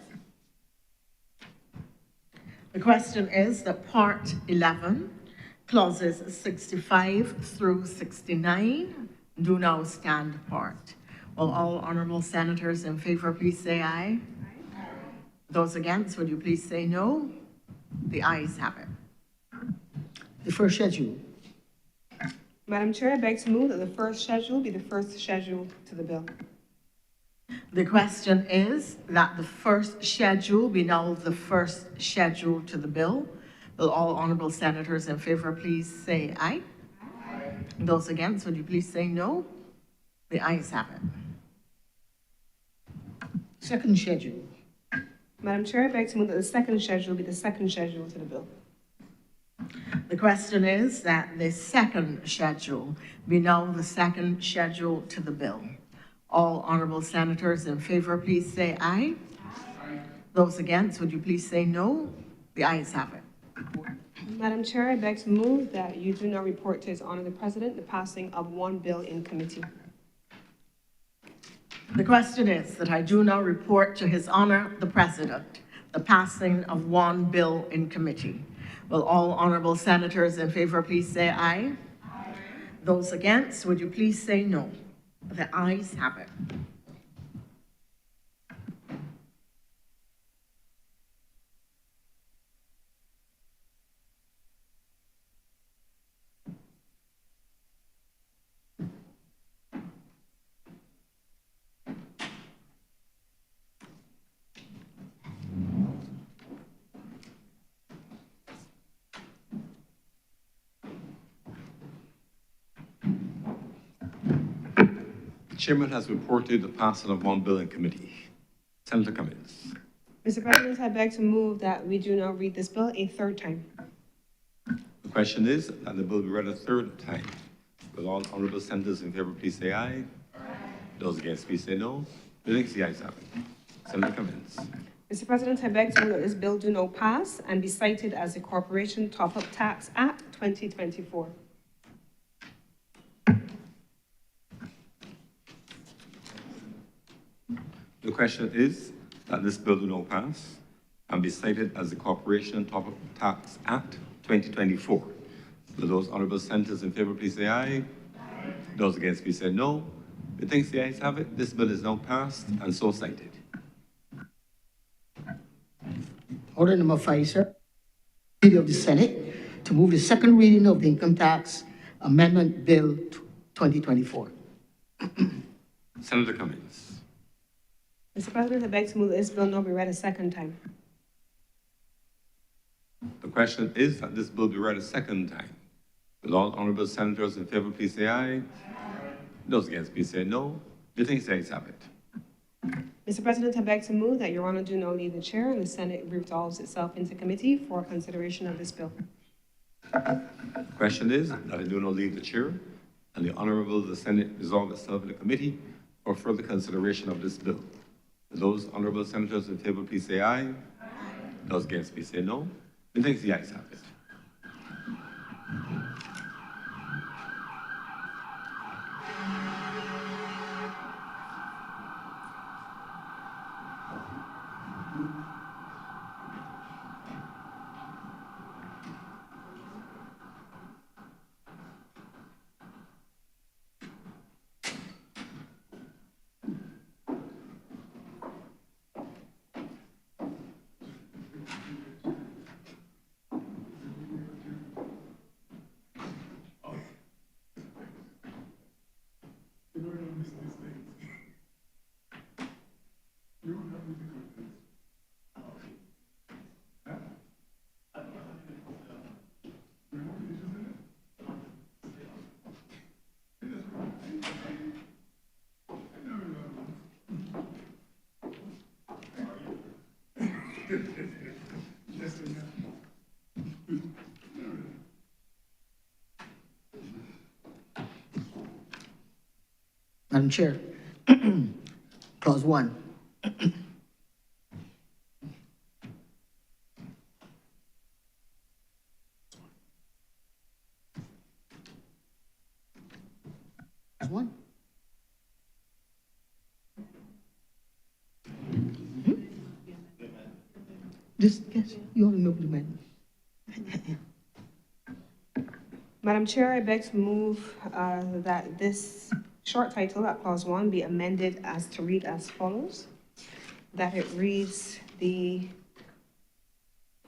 The question is that Part 11, clauses 65 through 69 do now stand part. Will all honourable senators in favour please say aye? Aye. Those against, would you please say no? The ayes have it. The first schedule. Madam Chair, I beg to move that the first schedule be the first schedule to the bill. The question is that the first schedule be now the first schedule to the bill. Will all honourable senators in favour please say aye? Aye. Those against, would you please say no? The ayes have it. Second schedule. Madam Chair, I beg to move that the second schedule be the second schedule to the bill. The question is that the second schedule be now the second schedule to the bill. All honourable senators in favour, please say aye. Aye. Those against, would you please say no? The ayes have it. Madam Chair, I beg to move that you do not report to His Honour the President the passing of one bill in committee. The question is that I do now report to His Honour the President the passing of one bill in committee. Will all honourable senators in favour please say aye? Aye. Those against, would you please say no? The ayes have it. The chairman has reported the passing of one bill in committee. Senator Cummings. Mr. President, I beg to move that we do not read this bill a third time. The question is that the bill be read a third time. Will all honourable senators in favour please say aye? Aye. Those against please say no. The ayes have it. Senator Cummings. Mr. President, I beg to move that this bill do not pass and be cited as the Corporation Top-Up Tax Act 2024. The question is that this bill do not pass and be cited as the Corporation Top-Up Tax Act 2024. Will those honourable senators in favour please say aye? Aye. Those against please say no. Methinks the ayes have it. This bill is now passed and so cited. Order number 5, sir. Leader of the Senate to move the second reading of the Income Tax Amendment Bill 2024. Senator Cummings. Mr. President, I beg to move that this bill not be read a second time. The question is that this bill be read a second time. Will all honourable senators in favour please say aye? Aye. Those against please say no. Methinks the ayes have it. Mr. President, I beg to move that Your Honour do now leave the chair and the Senate resolves itself into committee for consideration of this bill. The question is that I do not leave the chair and the Honourable the Senate resolve itself in the committee for further consideration of this bill. Those honourable senators in favour please say aye. Aye. Those against please say no. Methinks the ayes have it. Madam Chair, Clause 1. Clause 1. Just, yes, you all know the amendment. Madam Chair, I beg to move that this short title, that clause 1, be amended as to read as follows. That it reads the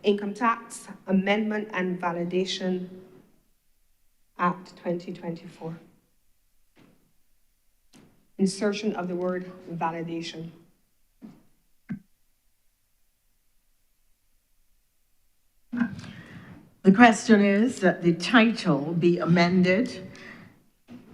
Income Tax Amendment and Validation Act 2024. Insertion of the word validation. The question is that the title be amended,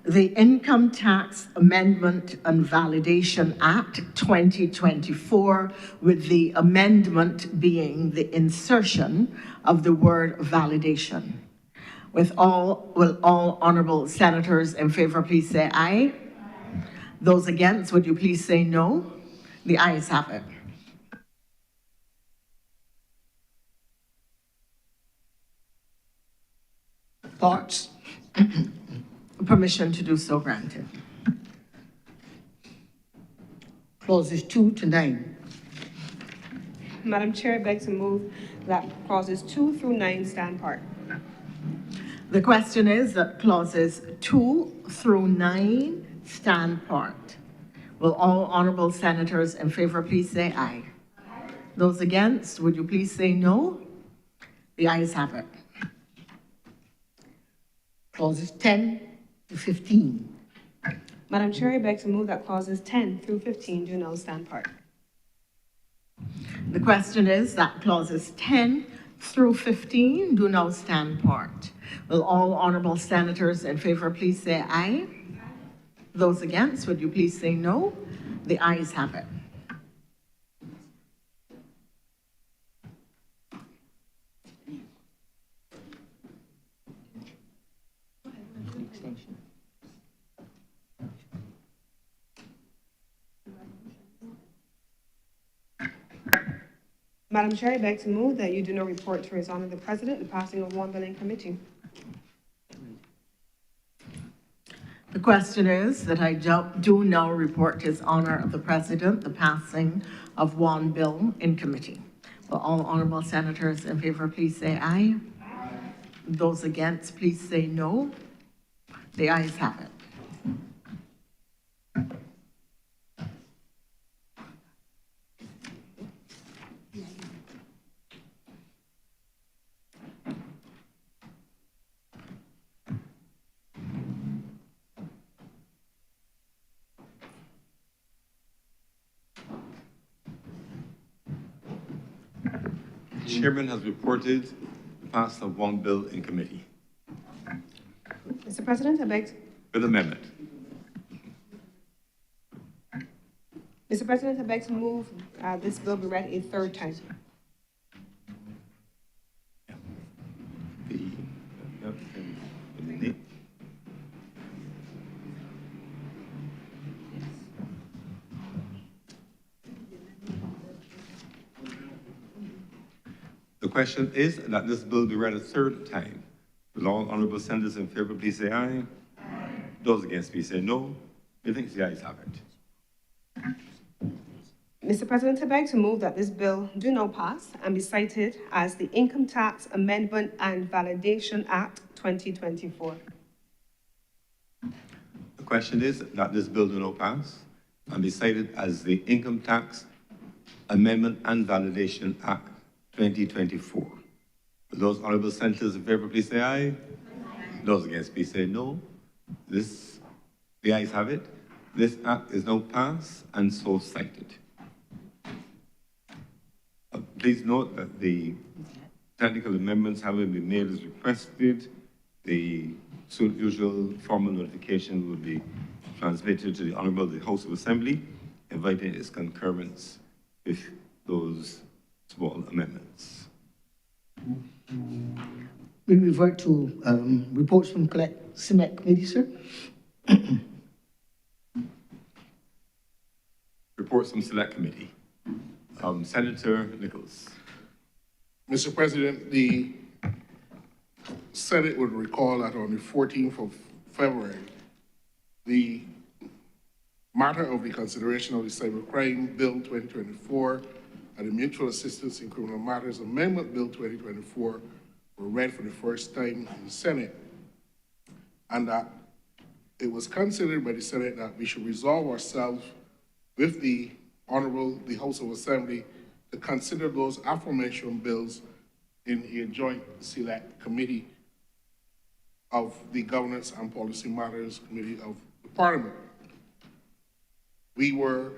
the Income Tax Amendment and Validation Act 2024, with the amendment being the insertion of the word validation. Will all honorable senators in favor please say aye? Those against, would you please say no? The ayes have it. Thoughts? Permission to do so granted. Clauses 2 to 9. Madam Chair, I beg to move that clauses 2 through 9 stand part. The question is that clauses 2 through 9 stand part. Will all honorable senators in favor please say aye? Those against, would you please say no? The ayes have it. Clauses 10 to 15. Madam Chair, I beg to move that clauses 10 through 15 do now stand part. The question is that clauses 10 through 15 do now stand part. Will all honorable senators in favor please say aye? Those against, would you please say no? The ayes have it. Madam Chair, I beg to move that you do not report to His Honor the President the passing of one bill in committee. The question is that I do now report to His Honor the President the passing of one bill in committee. Will all honorable senators in favor please say aye? Those against, please say no. The ayes have it. The chairman has reported the pass of one bill in committee. Mr. President, I beg. Bill amendment. Mr. President, I beg to move this bill be read a third time. The question is that this bill be read a third time. Will all honorable senators in favor please say aye? Those against please say no. Methinks the ayes have it. Mr. President, I beg to move that this bill do now pass and be cited as the Income Tax Amendment and Validation Act 2024. The question is that this bill do not pass and be cited as the Income Tax Amendment and Validation Act 2024. Will those honorable senators in favor please say aye? Those against please say no. The ayes have it. This act is now passed and so cited. Please note that the technical amendments having been made as requested, the usual formal notification will be transmitted to the Honorable House of Assembly, inviting its concurrence with those small amendments. We revert to reports from Select Committee, sir. Reports from Select Committee. Senator Nichols. Mr. President, the Senate would recall that on the 14th of February, the matter of the consideration of the Cybercrime Bill 2024 and the Mutual Assistance in Criminal Matters Amendment Bill 2024 were read for the first time in the Senate, and that it was considered by the Senate that we should resolve ourselves with the House of Assembly to consider those aforementioned bills in a joint select committee of the Governance and Policy Matters Committee of the Parliament. We were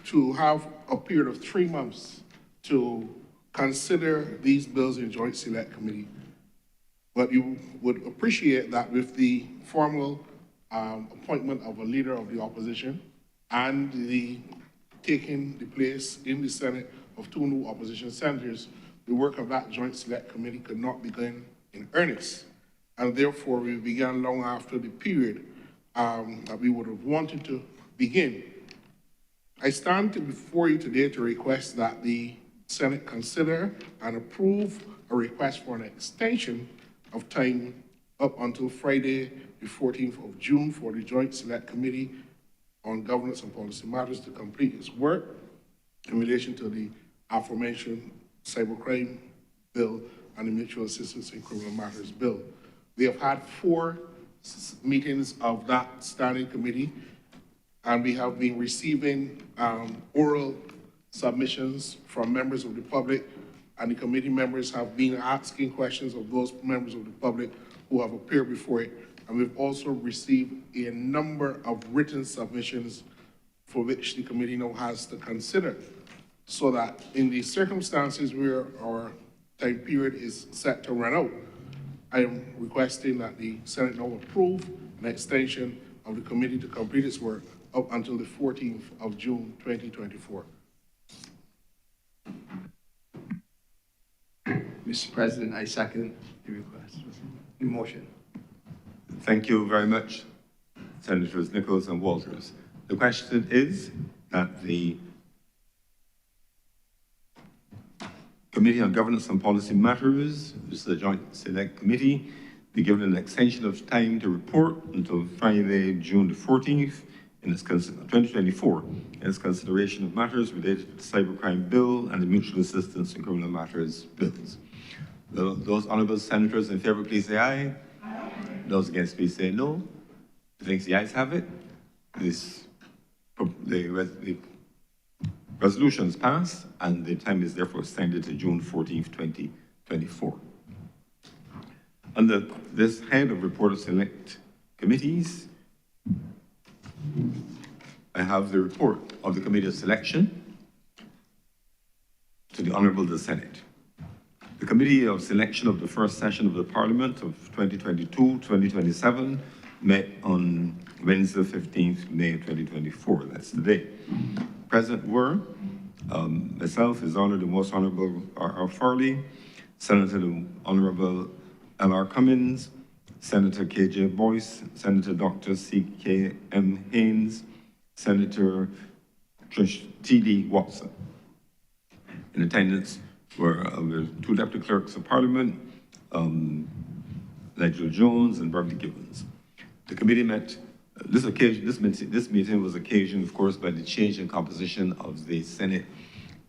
to have a period of 3 months to consider these bills in joint select committee. But you would appreciate that with the formal appointment of a leader of the opposition and the taking the place in the Senate of 2 new opposition senators, the work of that joint select committee could not begin in earnest. And therefore, we began long after the period that we would have wanted to begin. I stand before you today to request that the Senate consider and approve a request for an extension of time up until Friday, the 14th of June for the Joint Select Committee on Governance and Policy Matters to complete its work in relation to the aforementioned Cybercrime Bill and the Mutual Assistance in Criminal Matters Bill. We have had 4 meetings of that standing committee, and we have been receiving oral submissions from members of the public, and the committee members have been asking questions of those members of the public who have appeared before it. And we've also received a number of written submissions for which the committee now has to consider, so that in the circumstances where our time period is set to run out, I am requesting that the Senate now approve an extension of the committee to complete its work up until the 14th of June, 2024. Mr. President, I second the request, the motion. Thank you very much, Senators Nichols and Walters. The question is that the Committee on Governance and Policy Matters, this is a joint select committee, be given an extension of time to report until Friday, June the 14th, in its 2024, in its consideration of matters related to the Cybercrime Bill and the Mutual Assistance in Criminal Matters bills. Those honourable senators in favour, please say aye. Aye. Those against, please say no. I think the ayes have it. The resolutions passed, and the time is therefore extended to June 14th, 2024. Under this head of report of select committees, I have the report of the Committee of Selection to the Honourable the Senate. The Committee of Selection of the first session of the Parliament of 2022-2027 met on Wednesday, 15th May 2024. That's today. Present were myself, His Honour the Most Honourable R.R. Farley, Senator the Honourable L.R. Cummins, Senator K.J. Boyce, Senator Dr. C.K.M. Haynes, Senator T.D. Watson. In attendance were the 2 Deputy Clerks of Parliament, Nigel Jones and Bertie Gibbons. The committee met, this meeting was occasioned, of course, by the change in composition of the Senate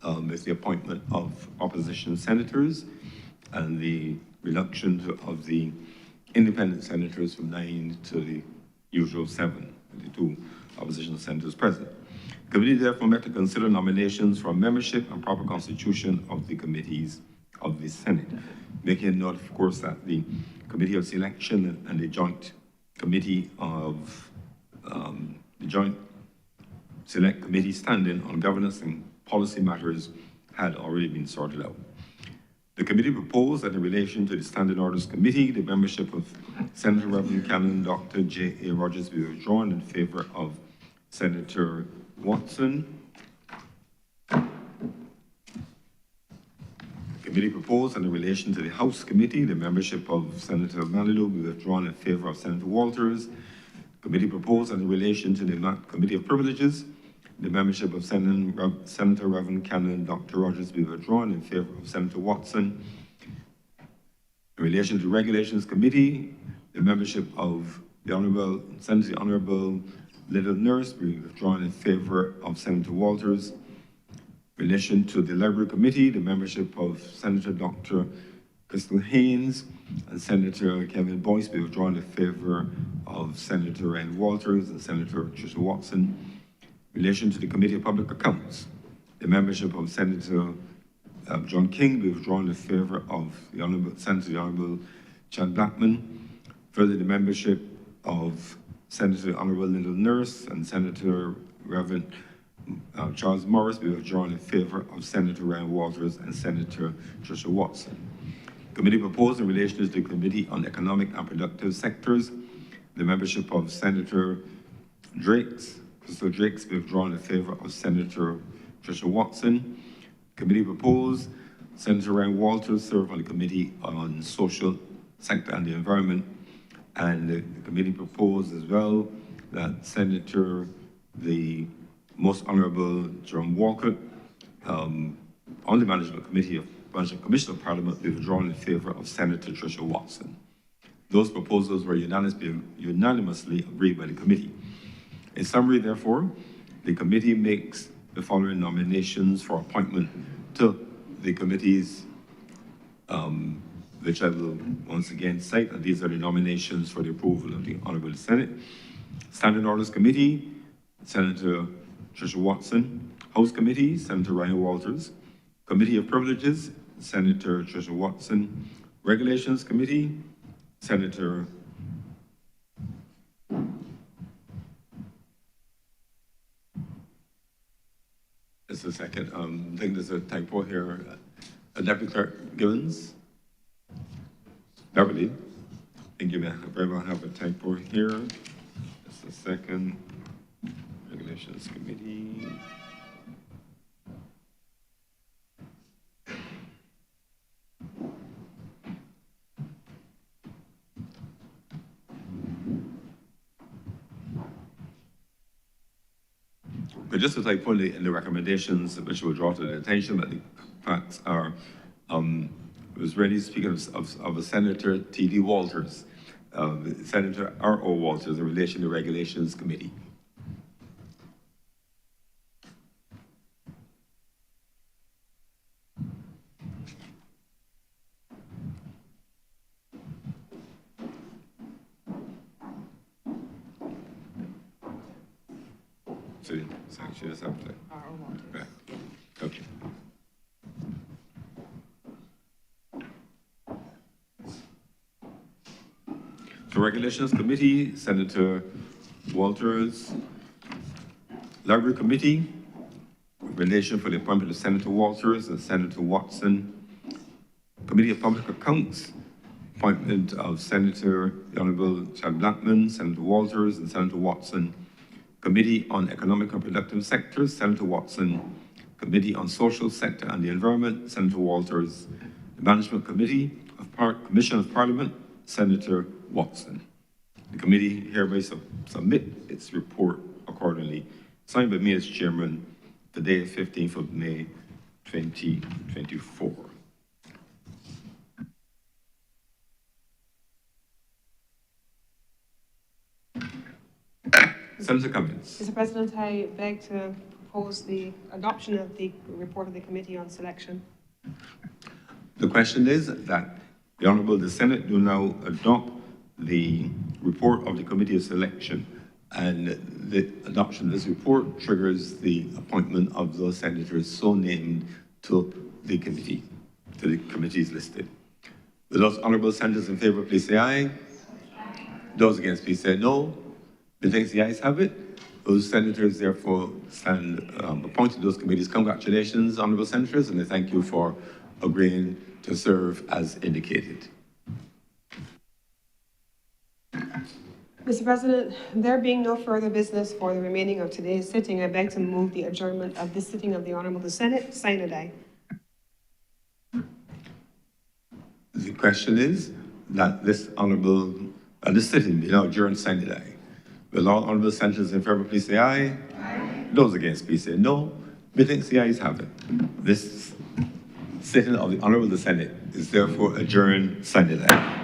with the appointment of opposition senators and the reduction of the independent senators from 9 to the usual 7, the 2 opposition senators present. The committee therefore met to consider nominations for membership and proper constitution of the committees of the Senate, making note, of course, that the Committee of Selection and the Joint Committee of the Joint Select Committee standing on governance and policy matters had already been sorted out. The committee proposed that in relation to the Standing Orders Committee, the membership of Senator Reverend Canon Dr. J.A. Rogers be withdrawn in favor of Senator Watson. The committee proposed that in relation to the House Committee, the membership of Senator Manilow be withdrawn in favor of Senator Walters. The committee proposed that in relation to the Committee of Privileges, the membership of Senator Reverend Canon Dr. Rogers be withdrawn in favor of Senator Watson. In relation to the Regulations Committee, the membership of the Honourable Little Nurse, we have withdrawn in favor of Senator Walters. In relation to the Library Committee, the membership of Senator Dr. Crystal Haynes and Senator Kevin Boyce be withdrawn in favor of Senator Rand Walters and Senator Tricia Watson. In relation to the Committee of Public Accounts, the membership of Senator John King be withdrawn in favor of the Honorable Chad Blackman. Further, the membership of Senator Honorable Little Nurse and Senator Reverend Charles Morris be withdrawn in favor of Senator Ryan Walters and Senator Tricia Watson. Committee proposed in relation to the Committee on Economic and Productive Sectors, the membership of Senator Crystal Drakes be withdrawn in favor of Senator Tricia Watson. Committee proposed Senator Ryan Walters serve on the Committee on Social Sector and the Environment, and the committee proposed as well that Senator, the Most Honorable Jerome Walker, on the Management Commission of Parliament be withdrawn in favor of Senator Tricia Watson. Those proposals were unanimously agreed by the committee. In summary, therefore, the committee makes the following nominations for appointment to the committees, which I will once again cite, and these are the nominations for the approval of the Honorable Senate. Standing Orders Committee, Senator Tricia Watson. House Committee, Senator Ryan Walters. Committee of Privileges, Senator Tricia Watson. Regulations Committee, Senator Just a second. I think there's a typo here. Deputy Clerk Givens. Beverly. I think you may very well have a typo here. Just a second. Regulations Committee. But just as I put in the recommendations, which will draw to the attention that the facts are, it was really speaking of a Senator T.D. Walters, Senator R.O. Walters in relation to Regulations Committee. So she just have to. Right. Okay. So Regulations Committee, Senator Walters. Library Committee, relation for the appointment of Senator Walters and Senator Watson. Committee of Public Accounts, appointment of Senator the Honorable Chad Blackman, Senator Walters, and Senator Watson. Committee on Economic and Productive Sectors, Senator Watson. Committee on Social Sector and the Environment, Senator Walters. The Management Committee of Commission of Parliament, Senator Watson. The committee hereby submit its report accordingly. Signed by me as chairman, today, 15th of May, 2024. Senator Cummins. Mr. President, I beg to propose the adoption of the report of the Committee on Selection. The question is that the Senate do now adopt the report of the Committee of Selection, and the adoption of this report triggers the appointment of those senators so named to the committee, to the committees listed. Will those honorable senators in favor, please say aye. Those against, please say no. Methinks the ayes have it. Those senators therefore stand appointed to those committees. Congratulations, honorable senators, and I thank you for agreeing to serve as indicated. Mr. President, there being no further business for the remaining of today's sitting, I beg to move the adjournment of this sitting of the Honorable Senate. Sine die. The question is that this sitting be now adjourned sine die. Will all honorable senators in favor please say aye? Aye. Those against please say no. Methinks the ayes have it. This sitting of the Honorable Senate is therefore adjourned sine die.